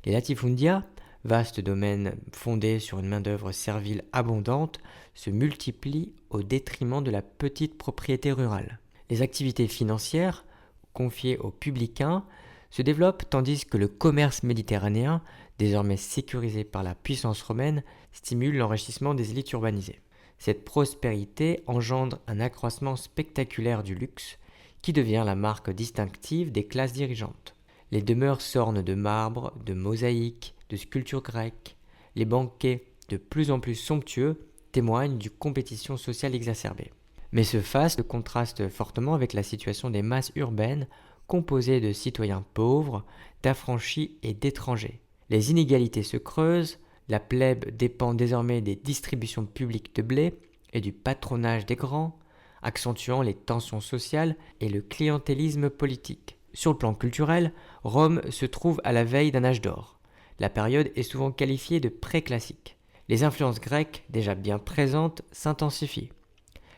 Speaker 1: Les latifundia, vaste domaine fondé sur une main-d'œuvre servile abondante, se multiplient au détriment de la petite propriété rurale. Les activités financières, confiées aux publicains, se développent tandis que le commerce méditerranéen, désormais sécurisé par la puissance romaine, stimule l'enrichissement des élites urbanisées. Cette prospérité engendre un accroissement spectaculaire du luxe qui devient la marque distinctive des classes dirigeantes. Les demeures s'ornent de marbre, de mosaïques, de sculptures grecques. Les banquets, de plus en plus somptueux, témoignent d'une compétition sociale exacerbée. Mais ce faste contraste fortement avec la situation des masses urbaines composées de citoyens pauvres, d'affranchis et d'étrangers. Les inégalités se creusent, la plèbe dépend désormais des distributions publiques de blé et du patronage des grands, accentuant les tensions sociales et le clientélisme politique. Sur le plan culturel, Rome se trouve à la veille d'un âge d'or. La période est souvent qualifiée de préclassique. Les influences grecques, déjà bien présentes, s'intensifient.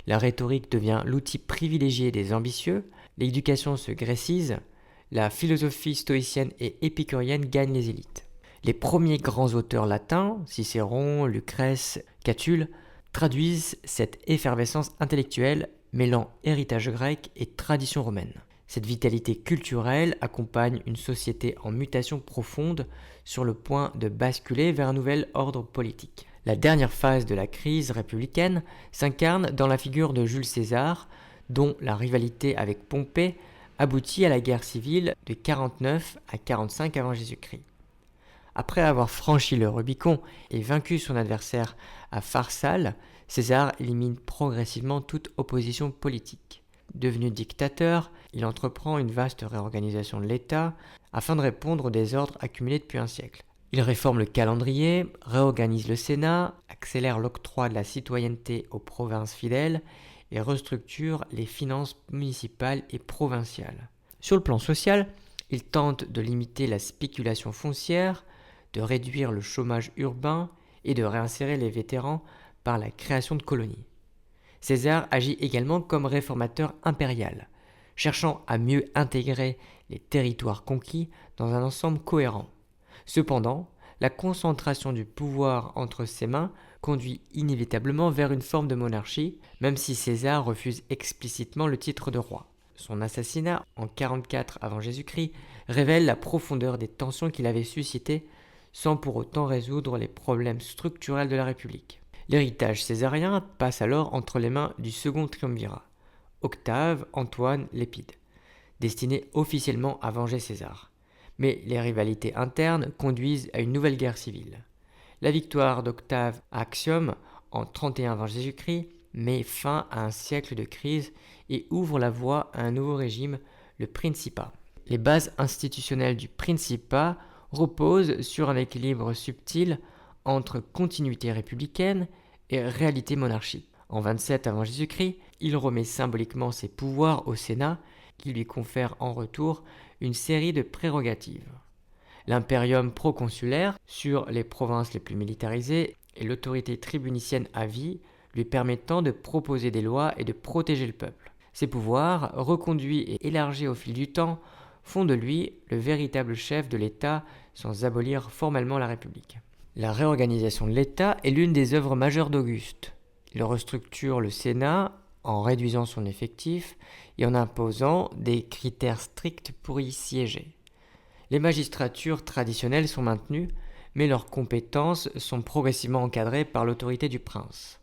Speaker 1: La rhétorique devient l'outil privilégié des ambitieux, l'éducation se grécise, la philosophie stoïcienne et épicurienne gagne les élites. Les premiers grands auteurs latins, Cicéron, Lucrèce, Catulle, traduisent cette effervescence intellectuelle mêlant héritage grec et tradition romaine. Cette vitalité culturelle accompagne une société en mutation profonde sur le point de basculer vers un nouvel ordre politique. La dernière phase de la crise républicaine s'incarne dans la figure de Jules César, dont la rivalité avec Pompée aboutit à la guerre civile de 49 à 45 avant Jésus-Christ. Après avoir franchi le Rubicon et vaincu son adversaire à Pharsale, César élimine progressivement toute opposition politique. Devenu dictateur, il entreprend une vaste réorganisation de l'État afin de répondre aux désordres accumulés depuis un siècle. Il réforme le calendrier, réorganise le Sénat, accélère l'octroi de la citoyenneté aux provinces fidèles et restructure les finances municipales et provinciales. Sur le plan social, il tente de limiter la spéculation foncière, de réduire le chômage urbain et de réinsérer les vétérans par la création de colonies. César agit également comme réformateur impérial, cherchant à mieux intégrer les territoires conquis dans un ensemble cohérent. Cependant, la concentration du pouvoir entre ses mains conduit inévitablement vers une forme de monarchie, même si César refuse explicitement le titre de roi. Son assassinat en 44 avant Jésus-Christ révèle la profondeur des tensions qu'il avait suscitées sans pour autant résoudre les problèmes structurels de la République. L'héritage césarien passe alors entre les mains du second triumvirat, Octave, Antoine, Lépide, destiné officiellement à venger César. Mais les rivalités internes conduisent à une nouvelle guerre civile. La victoire d'Octave à Actium en 31 avant Jésus-Christ met fin à un siècle de crise et ouvre la voie à un nouveau régime, le Principat. Les bases institutionnelles du Principat reposent sur un équilibre subtil entre continuité républicaine et réalité monarchique. En 27 avant Jésus-Christ, il remet symboliquement ses pouvoirs au Sénat qui lui confère en retour une série de prérogatives. L'impérium proconsulaire sur les provinces les plus militarisées et l'autorité tribunicienne à vie lui permettant de proposer des lois et de protéger le peuple. Ses pouvoirs, reconduits et élargis au fil du temps, font de lui le véritable chef de l'État sans abolir formellement la République. La réorganisation de l'État est l'une des œuvres majeures d'Auguste. Il restructure le Sénat en réduisant son effectif et en imposant des critères stricts pour y siéger. Les magistratures traditionnelles sont maintenues, mais leurs compétences sont progressivement encadrées par l'autorité du prince.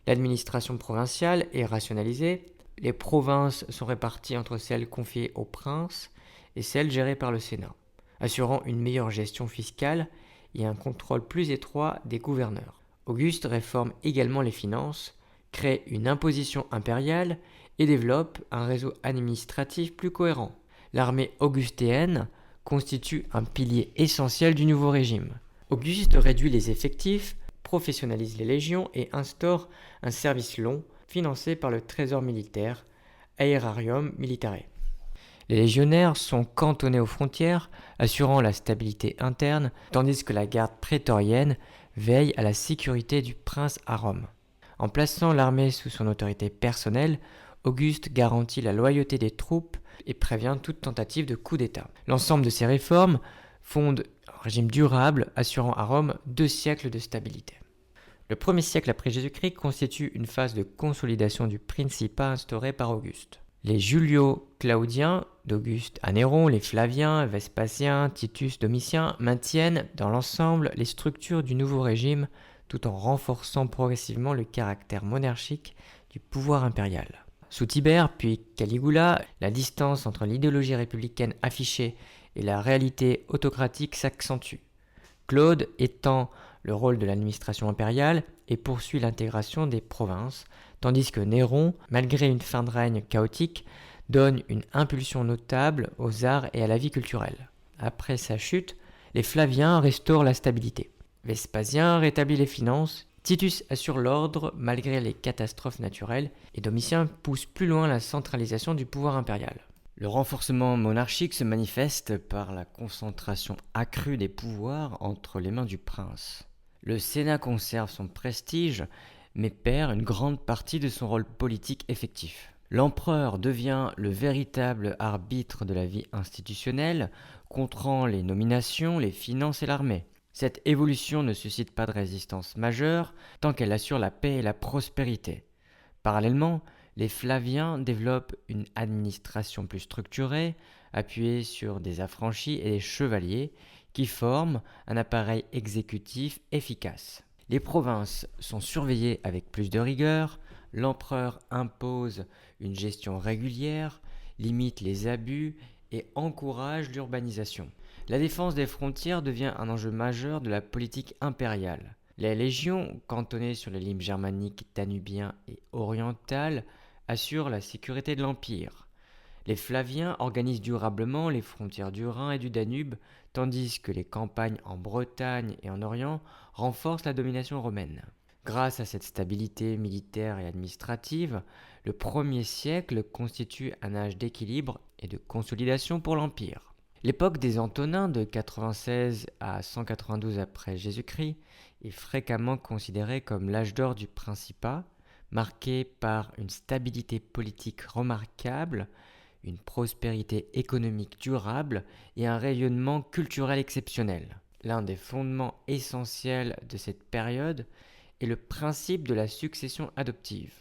Speaker 1: L'administration provinciale est rationalisée, les provinces sont réparties entre celles confiées au prince et celles gérées par le Sénat, assurant une meilleure gestion fiscale et un contrôle plus étroit des gouverneurs. Auguste réforme également les finances, crée une imposition impériale et développe un réseau administratif plus cohérent. L'armée augustéenne constitue un pilier essentiel du nouveau régime. Auguste réduit les effectifs, professionnalise les légions et instaure un service long financé par le trésor militaire, Aerarium Militare. Les légionnaires sont cantonnés aux frontières, assurant la stabilité interne, tandis que la garde prétorienne veille à la sécurité du prince à Rome. En plaçant l'armée sous son autorité personnelle, Auguste garantit la loyauté des troupes et prévient toute tentative de coup d'État. L'ensemble de ces réformes fonde un régime durable, assurant à Rome 2 siècles de stabilité. Le premier siècle après Jésus-Christ constitue une phase de consolidation du principat instauré par Auguste. Les Julio-Claudiens d'Auguste à Néron, les Flaviens, Vespasien, Titus, Domitien maintiennent dans l'ensemble les structures du nouveau régime tout en renforçant progressivement le caractère monarchique du pouvoir impérial. Sous Tibère puis Caligula, la distance entre l'idéologie républicaine affichée et la réalité autocratique s'accentue. Claude étend le rôle de l'administration impériale et poursuit l'intégration des provinces, tandis que Néron, malgré une fin de règne chaotique, donne une impulsion notable aux arts et à la vie culturelle. Après sa chute, Les Flaviens restaurent la stabilité. Vespasien rétablit les finances. Titus assure l'ordre malgré les catastrophes naturelles et Domitien pousse plus loin la centralisation du pouvoir impérial. Le renforcement monarchique se manifeste par la concentration accrue des pouvoirs entre les mains du prince. Le Sénat conserve son prestige, mais perd une grande partie de son rôle politique effectif. L'empereur devient le véritable arbitre de la vie institutionnelle, contrôlant les nominations, les finances et l'armée. Cette évolution ne suscite pas de résistance majeure tant qu'elle assure la paix et la prospérité. Parallèlement, les Flaviens développent une administration plus structurée, appuyée sur des affranchis et des chevaliers, qui forment un appareil exécutif efficace. Les provinces sont surveillées avec plus de rigueur, l'empereur impose une gestion régulière, limite les abus et encourage l'urbanisation. La défense des frontières devient un enjeu majeur de la politique impériale. Les légions, cantonnées sur les limes germaniques, danubiens et orientales, assurent la sécurité de l'Empire. Les Flaviens organisent durablement les frontières du Rhin et du Danube, tandis que les campagnes en Bretagne et en Orient renforcent la domination romaine. Grâce à cette stabilité militaire et administrative, le 1er siècle constitue un âge d'équilibre et de consolidation pour l'Empire. L'époque des Antonins de 96 à 192 après Jésus-Christ est fréquemment considérée comme l'âge d'or du Principat, marqué par une stabilité politique remarquable, une prospérité économique durable et un rayonnement culturel exceptionnel. L'un des fondements essentiels de cette période est le principe de la succession adoptive.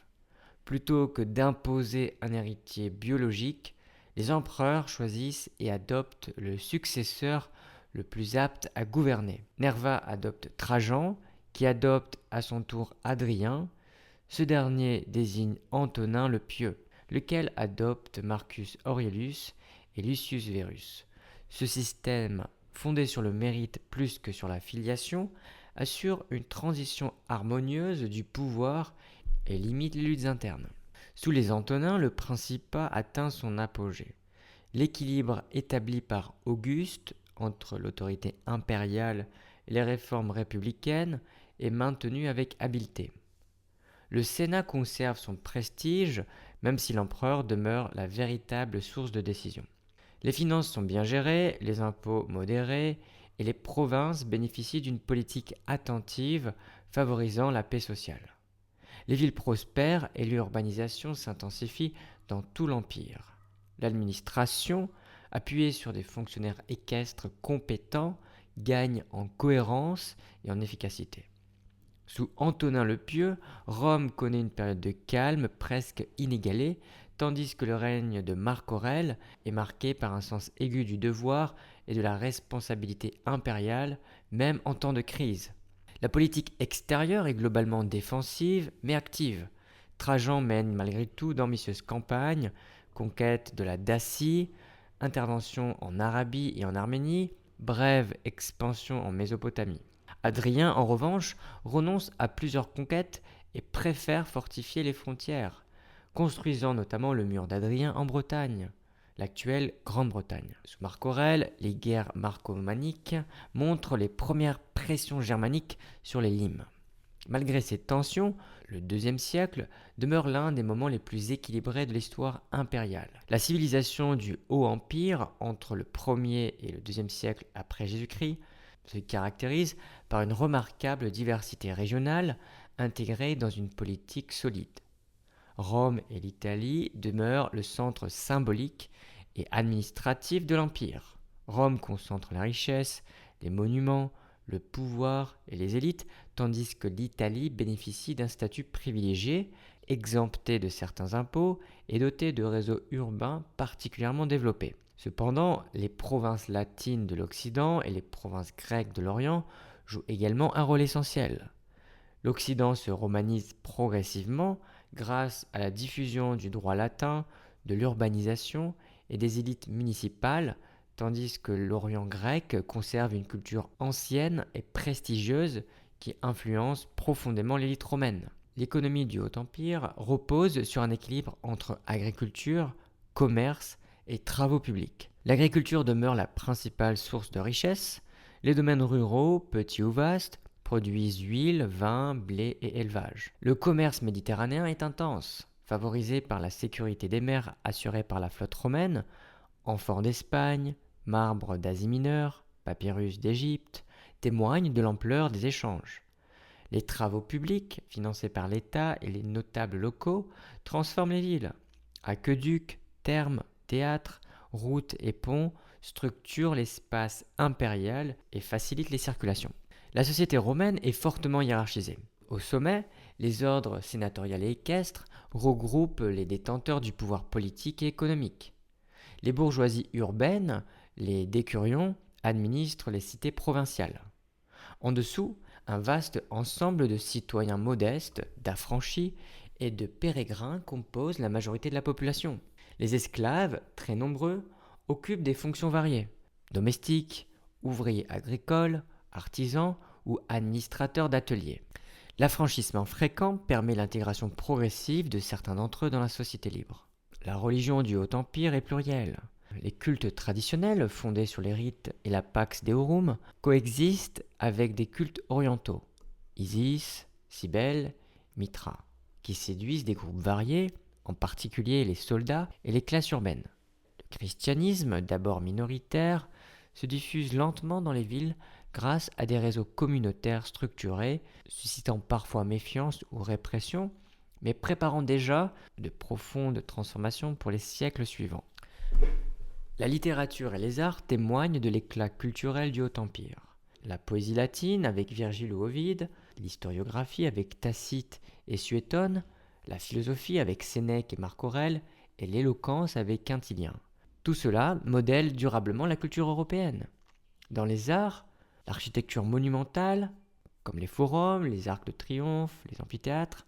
Speaker 1: Plutôt que d'imposer un héritier biologique, les empereurs choisissent et adoptent le successeur le plus apte à gouverner. Nerva adopte Trajan, qui adopte à son tour Hadrien. Ce dernier désigne Antonin le Pieux, lequel adopte Marcus Aurelius et Lucius Verus. Ce système, fondé sur le mérite plus que sur la filiation, assure une transition harmonieuse du pouvoir et limite les luttes internes. Sous les Antonins, le Principat atteint son apogée. L'équilibre établi par Auguste entre l'autorité impériale et les réformes républicaines est maintenu avec habileté. Le Sénat conserve son prestige, même si l'empereur demeure la véritable source de décision. Les finances sont bien gérées, les impôts modérés, et les provinces bénéficient d'une politique attentive favorisant la paix sociale. Les villes prospèrent et l'urbanisation s'intensifie dans tout l'Empire. L'administration, appuyée sur des fonctionnaires équestres compétents, gagne en cohérence et en efficacité. Sous Antonin le Pieux, Rome connaît une période de calme presque inégalée, tandis que le règne de Marc Aurèle est marqué par un sens aigu du devoir et de la responsabilité impériale, même en temps de crise. La politique extérieure est globalement défensive, mais active. Trajan mène malgré tout d'ambitieuses campagnes, conquête de la Dacie, intervention en Arabie et en Arménie, brève expansion en Mésopotamie. Hadrien, en revanche, renonce à plusieurs conquêtes et préfère fortifier les frontières, construisant notamment le mur d'Hadrien en Bretagne, l'actuelle Grande-Bretagne. Sous Marc Aurèle, les guerres marcomanniques montrent les premières pressions germaniques sur les limes. Malgré ces tensions, le IIe siècle demeure l'un des moments les plus équilibrés de l'histoire impériale. La civilisation du Haut Empire, entre le 1er et le IIe siècle après Jésus-Christ, se caractérise par une remarquable diversité régionale intégrée dans une politique solide. Rome et l'Italie demeurent le centre symbolique et administratif de l'Empire. Rome concentre la richesse, les monuments, le pouvoir et les élites, tandis que l'Italie bénéficie d'un statut privilégié, exempté de certains impôts et doté de réseaux urbains particulièrement développés. Cependant, les provinces latines de l'Occident et les provinces grecques de l'Orient jouent également un rôle essentiel. L'Occident se romanise progressivement grâce à la diffusion du droit latin, de l'urbanisation et des élites municipales, tandis que l'Orient grec conserve une culture ancienne et prestigieuse qui influence profondément l'élite romaine. L'économie du Haut-Empire repose sur un équilibre entre agriculture, commerce et travaux publics. L'agriculture demeure la principale source de richesse. Les domaines ruraux, petits ou vastes, produisent huile, vin, blé et élevage. Le commerce méditerranéen est intense, favorisé par la sécurité des mers assurée par la flotte romaine, amphores d'Espagne, marbre d'Asie mineure, papyrus d'Égypte, témoignent de l'ampleur des échanges. Les travaux publics, financés par l'État et les notables locaux, transforment les villes. Aqueducs, thermes, théâtres, routes et ponts structurent l'espace impérial et facilitent les circulations. La société romaine est fortement hiérarchisée. Au sommet, les ordres sénatorial et équestres regroupent les détenteurs du pouvoir politique et économique. Les bourgeoisies urbaines, les décurions, administrent les cités provinciales. En dessous, un vaste ensemble de citoyens modestes, d'affranchis et de pérégrins compose la majorité de la population. Les esclaves, très nombreux, occupent des fonctions variées. Domestiques, ouvriers agricoles, artisans ou administrateurs d'ateliers. L'affranchissement fréquent permet l'intégration progressive de certains d'entre eux dans la société libre. La religion du Haut-Empire est plurielle. Les cultes traditionnels, fondés sur les rites et la Pax Deorum, coexistent avec des cultes orientaux, Isis, Cybèle, Mithra, qui séduisent des groupes variés, en particulier les soldats et les classes urbaines. Le christianisme, d'abord minoritaire, se diffuse lentement dans les villes grâce à des réseaux communautaires structurés, suscitant parfois méfiance ou répression, mais préparant déjà de profondes transformations pour les siècles suivants. La littérature et les arts témoignent de l'éclat culturel du Haut-Empire. La poésie latine avec Virgile ou Ovide, l'historiographie avec Tacite et Suétone, la philosophie avec Sénèque et Marc Aurèle, et l'éloquence avec Quintilien. Tout cela modèle durablement la culture européenne. Dans les arts, l'architecture monumentale, comme les forums, les arcs de triomphe, les amphithéâtres,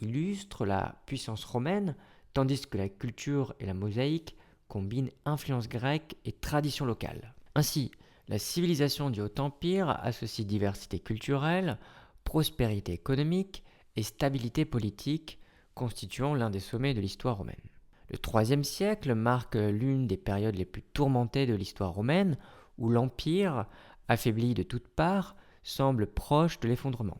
Speaker 1: illustre la puissance romaine, tandis que la culture et la mosaïque combinent influence grecque et tradition locale. Ainsi, la civilisation du Haut-Empire associe diversité culturelle, prospérité économique et stabilité politique, constituant l'un des sommets de l'histoire romaine. Le IIIe siècle marque l'une des périodes les plus tourmentées de l'histoire romaine, où l'Empire, affaibli de toutes parts, semble proche de l'effondrement.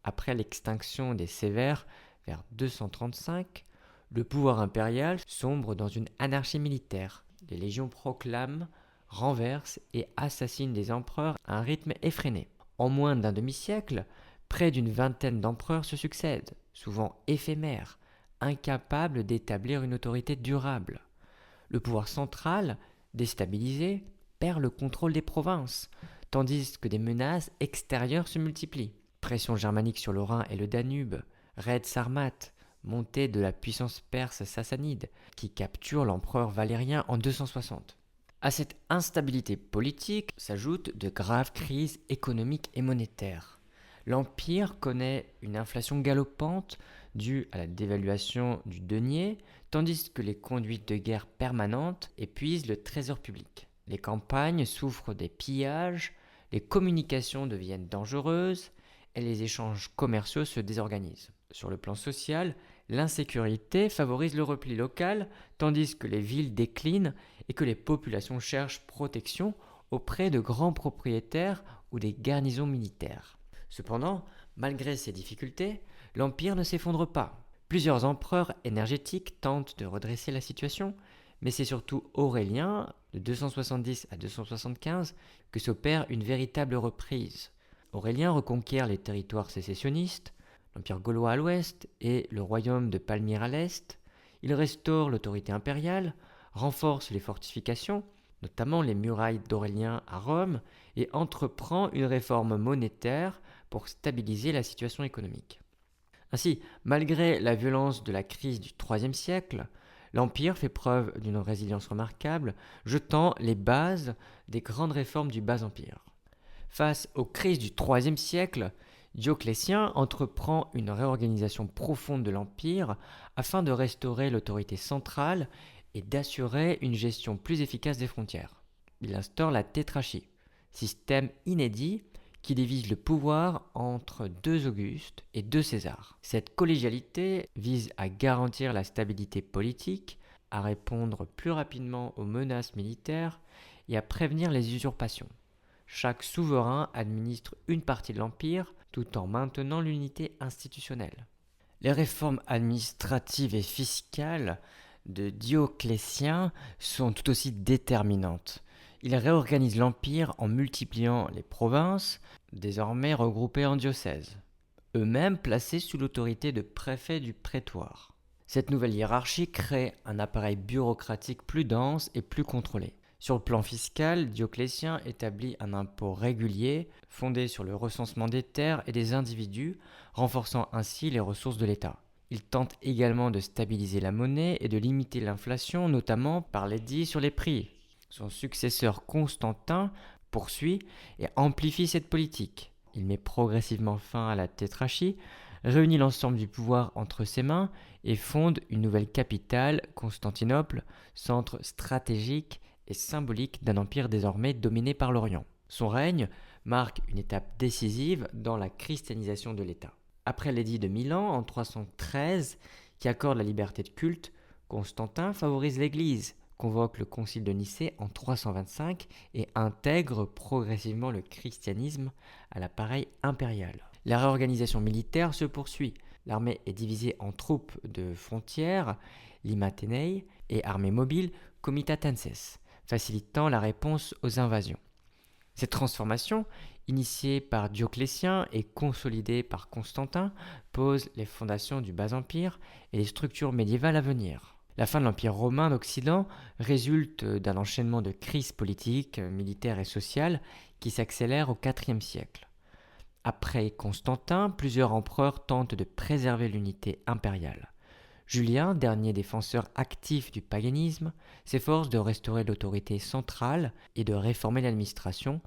Speaker 1: Après l'extinction des Sévères vers 235, le pouvoir impérial sombre dans une anarchie militaire. Les légions proclament, renversent et assassinent des empereurs à un rythme effréné. En moins d'un demi-siècle, près d'une vingtaine d'empereurs se succèdent, souvent éphémères, incapables d'établir une autorité durable. Le pouvoir central, déstabilisé, perd le contrôle des provinces, tandis que des menaces extérieures se multiplient. Pression germanique sur le Rhin et le Danube, raids sarmates, montée de la puissance perse sassanide, qui capture l'empereur Valérien en 260. À cette instabilité politique s'ajoutent de graves crises économiques et monétaires. L'Empire connaît une inflation galopante due à la dévaluation du denier, tandis que les conduites de guerre permanentes épuisent le trésor public. Les campagnes souffrent des pillages, les communications deviennent dangereuses et les échanges commerciaux se désorganisent. Sur le plan social, l'insécurité favorise le repli local, tandis que les villes déclinent et que les populations cherchent protection auprès de grands propriétaires ou des garnisons militaires. Cependant, malgré ces difficultés, l'Empire ne s'effondre pas. Plusieurs empereurs énergétiques tentent de redresser la situation, mais c'est surtout Aurélien, de 270 à 275, que s'opère une véritable reprise. Aurélien reconquiert les territoires sécessionnistes, l'Empire gaulois à l'ouest et le royaume de Palmyre à l'est. Il restaure l'autorité impériale, renforce les fortifications, notamment les murailles d'Aurélien à Rome, et entreprend une réforme monétaire pour stabiliser la situation économique. Ainsi, malgré la violence de la crise du IIIe siècle, l'Empire fait preuve d'une résilience remarquable, jetant les bases des grandes réformes du Bas-Empire. Face aux crises du IIIe siècle, Dioclétien entreprend une réorganisation profonde de l'Empire afin de restaurer l'autorité centrale et d'assurer une gestion plus efficace des frontières. Il instaure la tétrarchie, système inédit qui divise le pouvoir entre 2 Augustes et 2 Césars. Cette collégialité vise à garantir la stabilité politique, à répondre plus rapidement aux menaces militaires et à prévenir les usurpations. Chaque souverain administre une partie de l'empire tout en maintenant l'unité institutionnelle. Les réformes administratives et fiscales de Dioclétien sont tout aussi déterminantes. Il réorganise l'empire en multipliant les provinces, désormais regroupées en diocèses, eux-mêmes placés sous l'autorité de préfets du prétoire. Cette nouvelle hiérarchie crée un appareil bureaucratique plus dense et plus contrôlé. Sur le plan fiscal, Dioclétien établit un impôt régulier fondé sur le recensement des terres et des individus, renforçant ainsi les ressources de l'État. Il tente également de stabiliser la monnaie et de limiter l'inflation, notamment par l'édit sur les prix. Son successeur Constantin poursuit et amplifie cette politique. Il met progressivement fin à la tétrarchie, réunit l'ensemble du pouvoir entre ses mains et fonde une nouvelle capitale, Constantinople, centre stratégique et symbolique d'un empire désormais dominé par l'Orient. Son règne marque une étape décisive dans la christianisation de l'État. Après l'édit de Milan en 313, qui accorde la liberté de culte, Constantin favorise l'Église, convoque le concile de Nicée en 325 et intègre progressivement le christianisme à l'appareil impérial. La réorganisation militaire se poursuit. L'armée est divisée en troupes de frontières, limatenei, et armée mobile, comitatenses, facilitant la réponse aux invasions. Cette transformation, initiée par Dioclétien et consolidée par Constantin, pose les fondations du Bas-Empire et les structures médiévales à venir. La fin de l'Empire romain d'Occident résulte d'un enchaînement de crises politiques, militaires et sociales qui s'accélèrent au IVe siècle. Après Constantin, plusieurs empereurs tentent de préserver l'unité impériale. Julien, dernier défenseur actif du paganisme, s'efforce de restaurer l'autorité centrale et de réformer l'administration,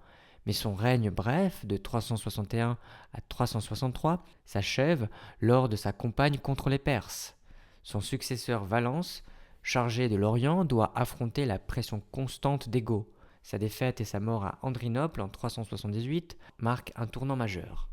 Speaker 1: mais son règne bref, de 361 à 363, s'achève lors de sa campagne contre les Perses. Son successeur Valens, chargé de l'Orient, doit affronter la pression constante des Goths. Sa défaite et sa mort à Andrinople en 378 marquent un tournant majeur.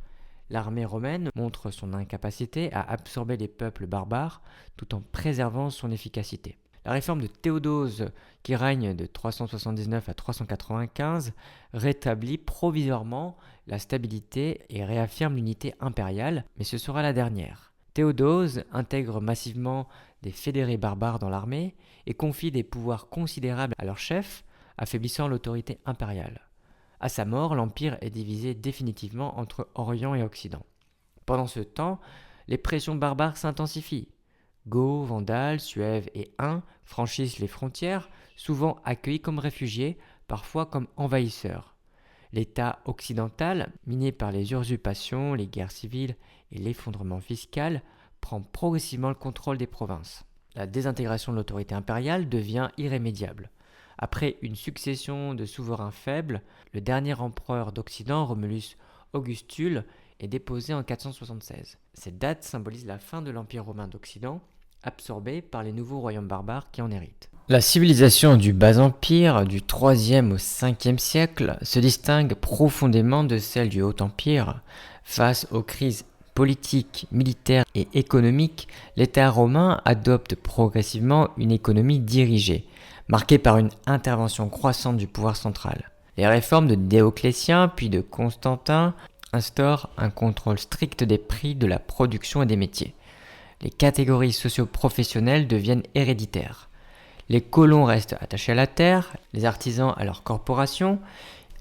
Speaker 1: L'armée romaine montre son incapacité à absorber les peuples barbares tout en préservant son efficacité. La réforme de Théodose, qui règne de 379 à 395, rétablit provisoirement la stabilité et réaffirme l'unité impériale, mais ce sera la dernière. Théodose intègre massivement des fédérés barbares dans l'armée et confie des pouvoirs considérables à leurs chefs, affaiblissant l'autorité impériale. À sa mort, l'Empire est divisé définitivement entre Orient et Occident. Pendant ce temps, les pressions barbares s'intensifient. Goths, Vandales, Suèves et Huns franchissent les frontières, souvent accueillis comme réfugiés, parfois comme envahisseurs. L'État occidental, miné par les usurpations, les guerres civiles et l'effondrement fiscal, prend progressivement le contrôle des provinces. La désintégration de l'autorité impériale devient irrémédiable. Après une succession de souverains faibles, le dernier empereur d'Occident, Romulus Augustule, est déposé en 476. Cette date symbolise la fin de l'Empire romain d'Occident, absorbé par les nouveaux royaumes barbares qui en héritent. La civilisation du Bas-Empire, du IIIe au Ve siècle, se distingue profondément de celle du Haut-Empire. Face aux crises politiques, militaires et économiques, l'État romain adopte progressivement une économie dirigée, marquée par une intervention croissante du pouvoir central. Les réformes de Dioclétien puis de Constantin instaurent un contrôle strict des prix de la production et des métiers. Les catégories socio-professionnelles deviennent héréditaires. Les colons restent attachés à la terre, les artisans à leurs corporations,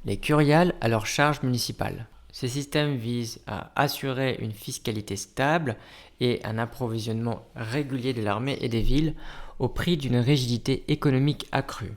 Speaker 1: les curiales à leurs charges municipales. Ces systèmes visent à assurer une fiscalité stable et un approvisionnement régulier de l'armée et des villes au prix d'une rigidité économique accrue.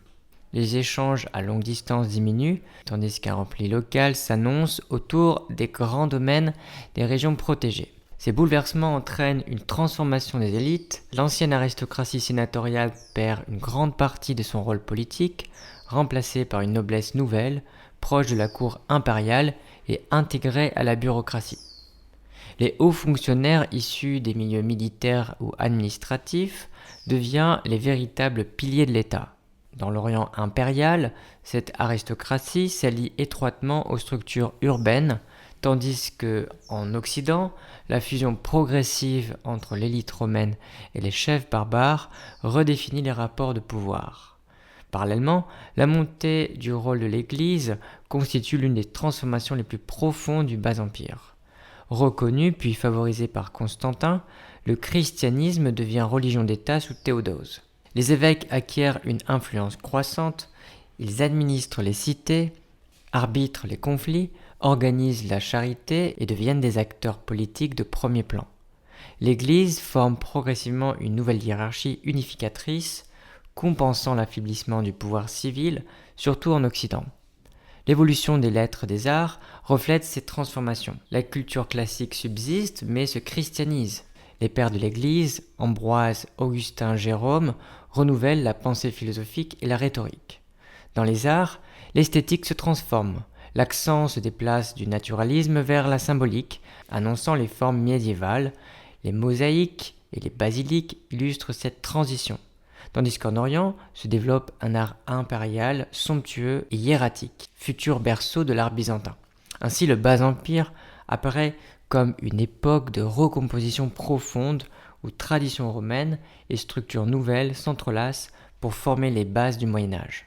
Speaker 1: Les échanges à longue distance diminuent, tandis qu'un repli local s'annonce autour des grands domaines des régions protégées. Ces bouleversements entraînent une transformation des élites. L'ancienne aristocratie sénatoriale perd une grande partie de son rôle politique, remplacée par une noblesse nouvelle, proche de la cour impériale et intégrée à la bureaucratie. Les hauts fonctionnaires issus des milieux militaires ou administratifs deviennent les véritables piliers de l'État. Dans l'Orient impérial, cette aristocratie s'allie étroitement aux structures urbaines, tandis que, en Occident, la fusion progressive entre l'élite romaine et les chefs barbares redéfinit les rapports de pouvoir. Parallèlement, la montée du rôle de l'Église constitue l'une des transformations les plus profondes du Bas Empire. Reconnu puis favorisé par Constantin, le christianisme devient religion d'État sous Théodose. Les évêques acquièrent une influence croissante, ils administrent les cités, arbitrent les conflits, organisent la charité et deviennent des acteurs politiques de premier plan. L'Église forme progressivement une nouvelle hiérarchie unificatrice, compensant l'affaiblissement du pouvoir civil, surtout en Occident. L'évolution des lettres et des arts reflète ces transformations. La culture classique subsiste mais se christianise. Les pères de l'Église, Ambroise, Augustin, Jérôme, renouvellent la pensée philosophique et la rhétorique. Dans les arts, l'esthétique se transforme. L'accent se déplace du naturalisme vers la symbolique, annonçant les formes médiévales. Les mosaïques et les basiliques illustrent cette transition, tandis qu'en Orient se développe un art impérial, somptueux et hiératique, futur berceau de l'art byzantin. Ainsi, le Bas Empire apparaît comme une époque de recomposition profonde où traditions romaines et structures nouvelles s'entrelacent pour former les bases du Moyen Âge.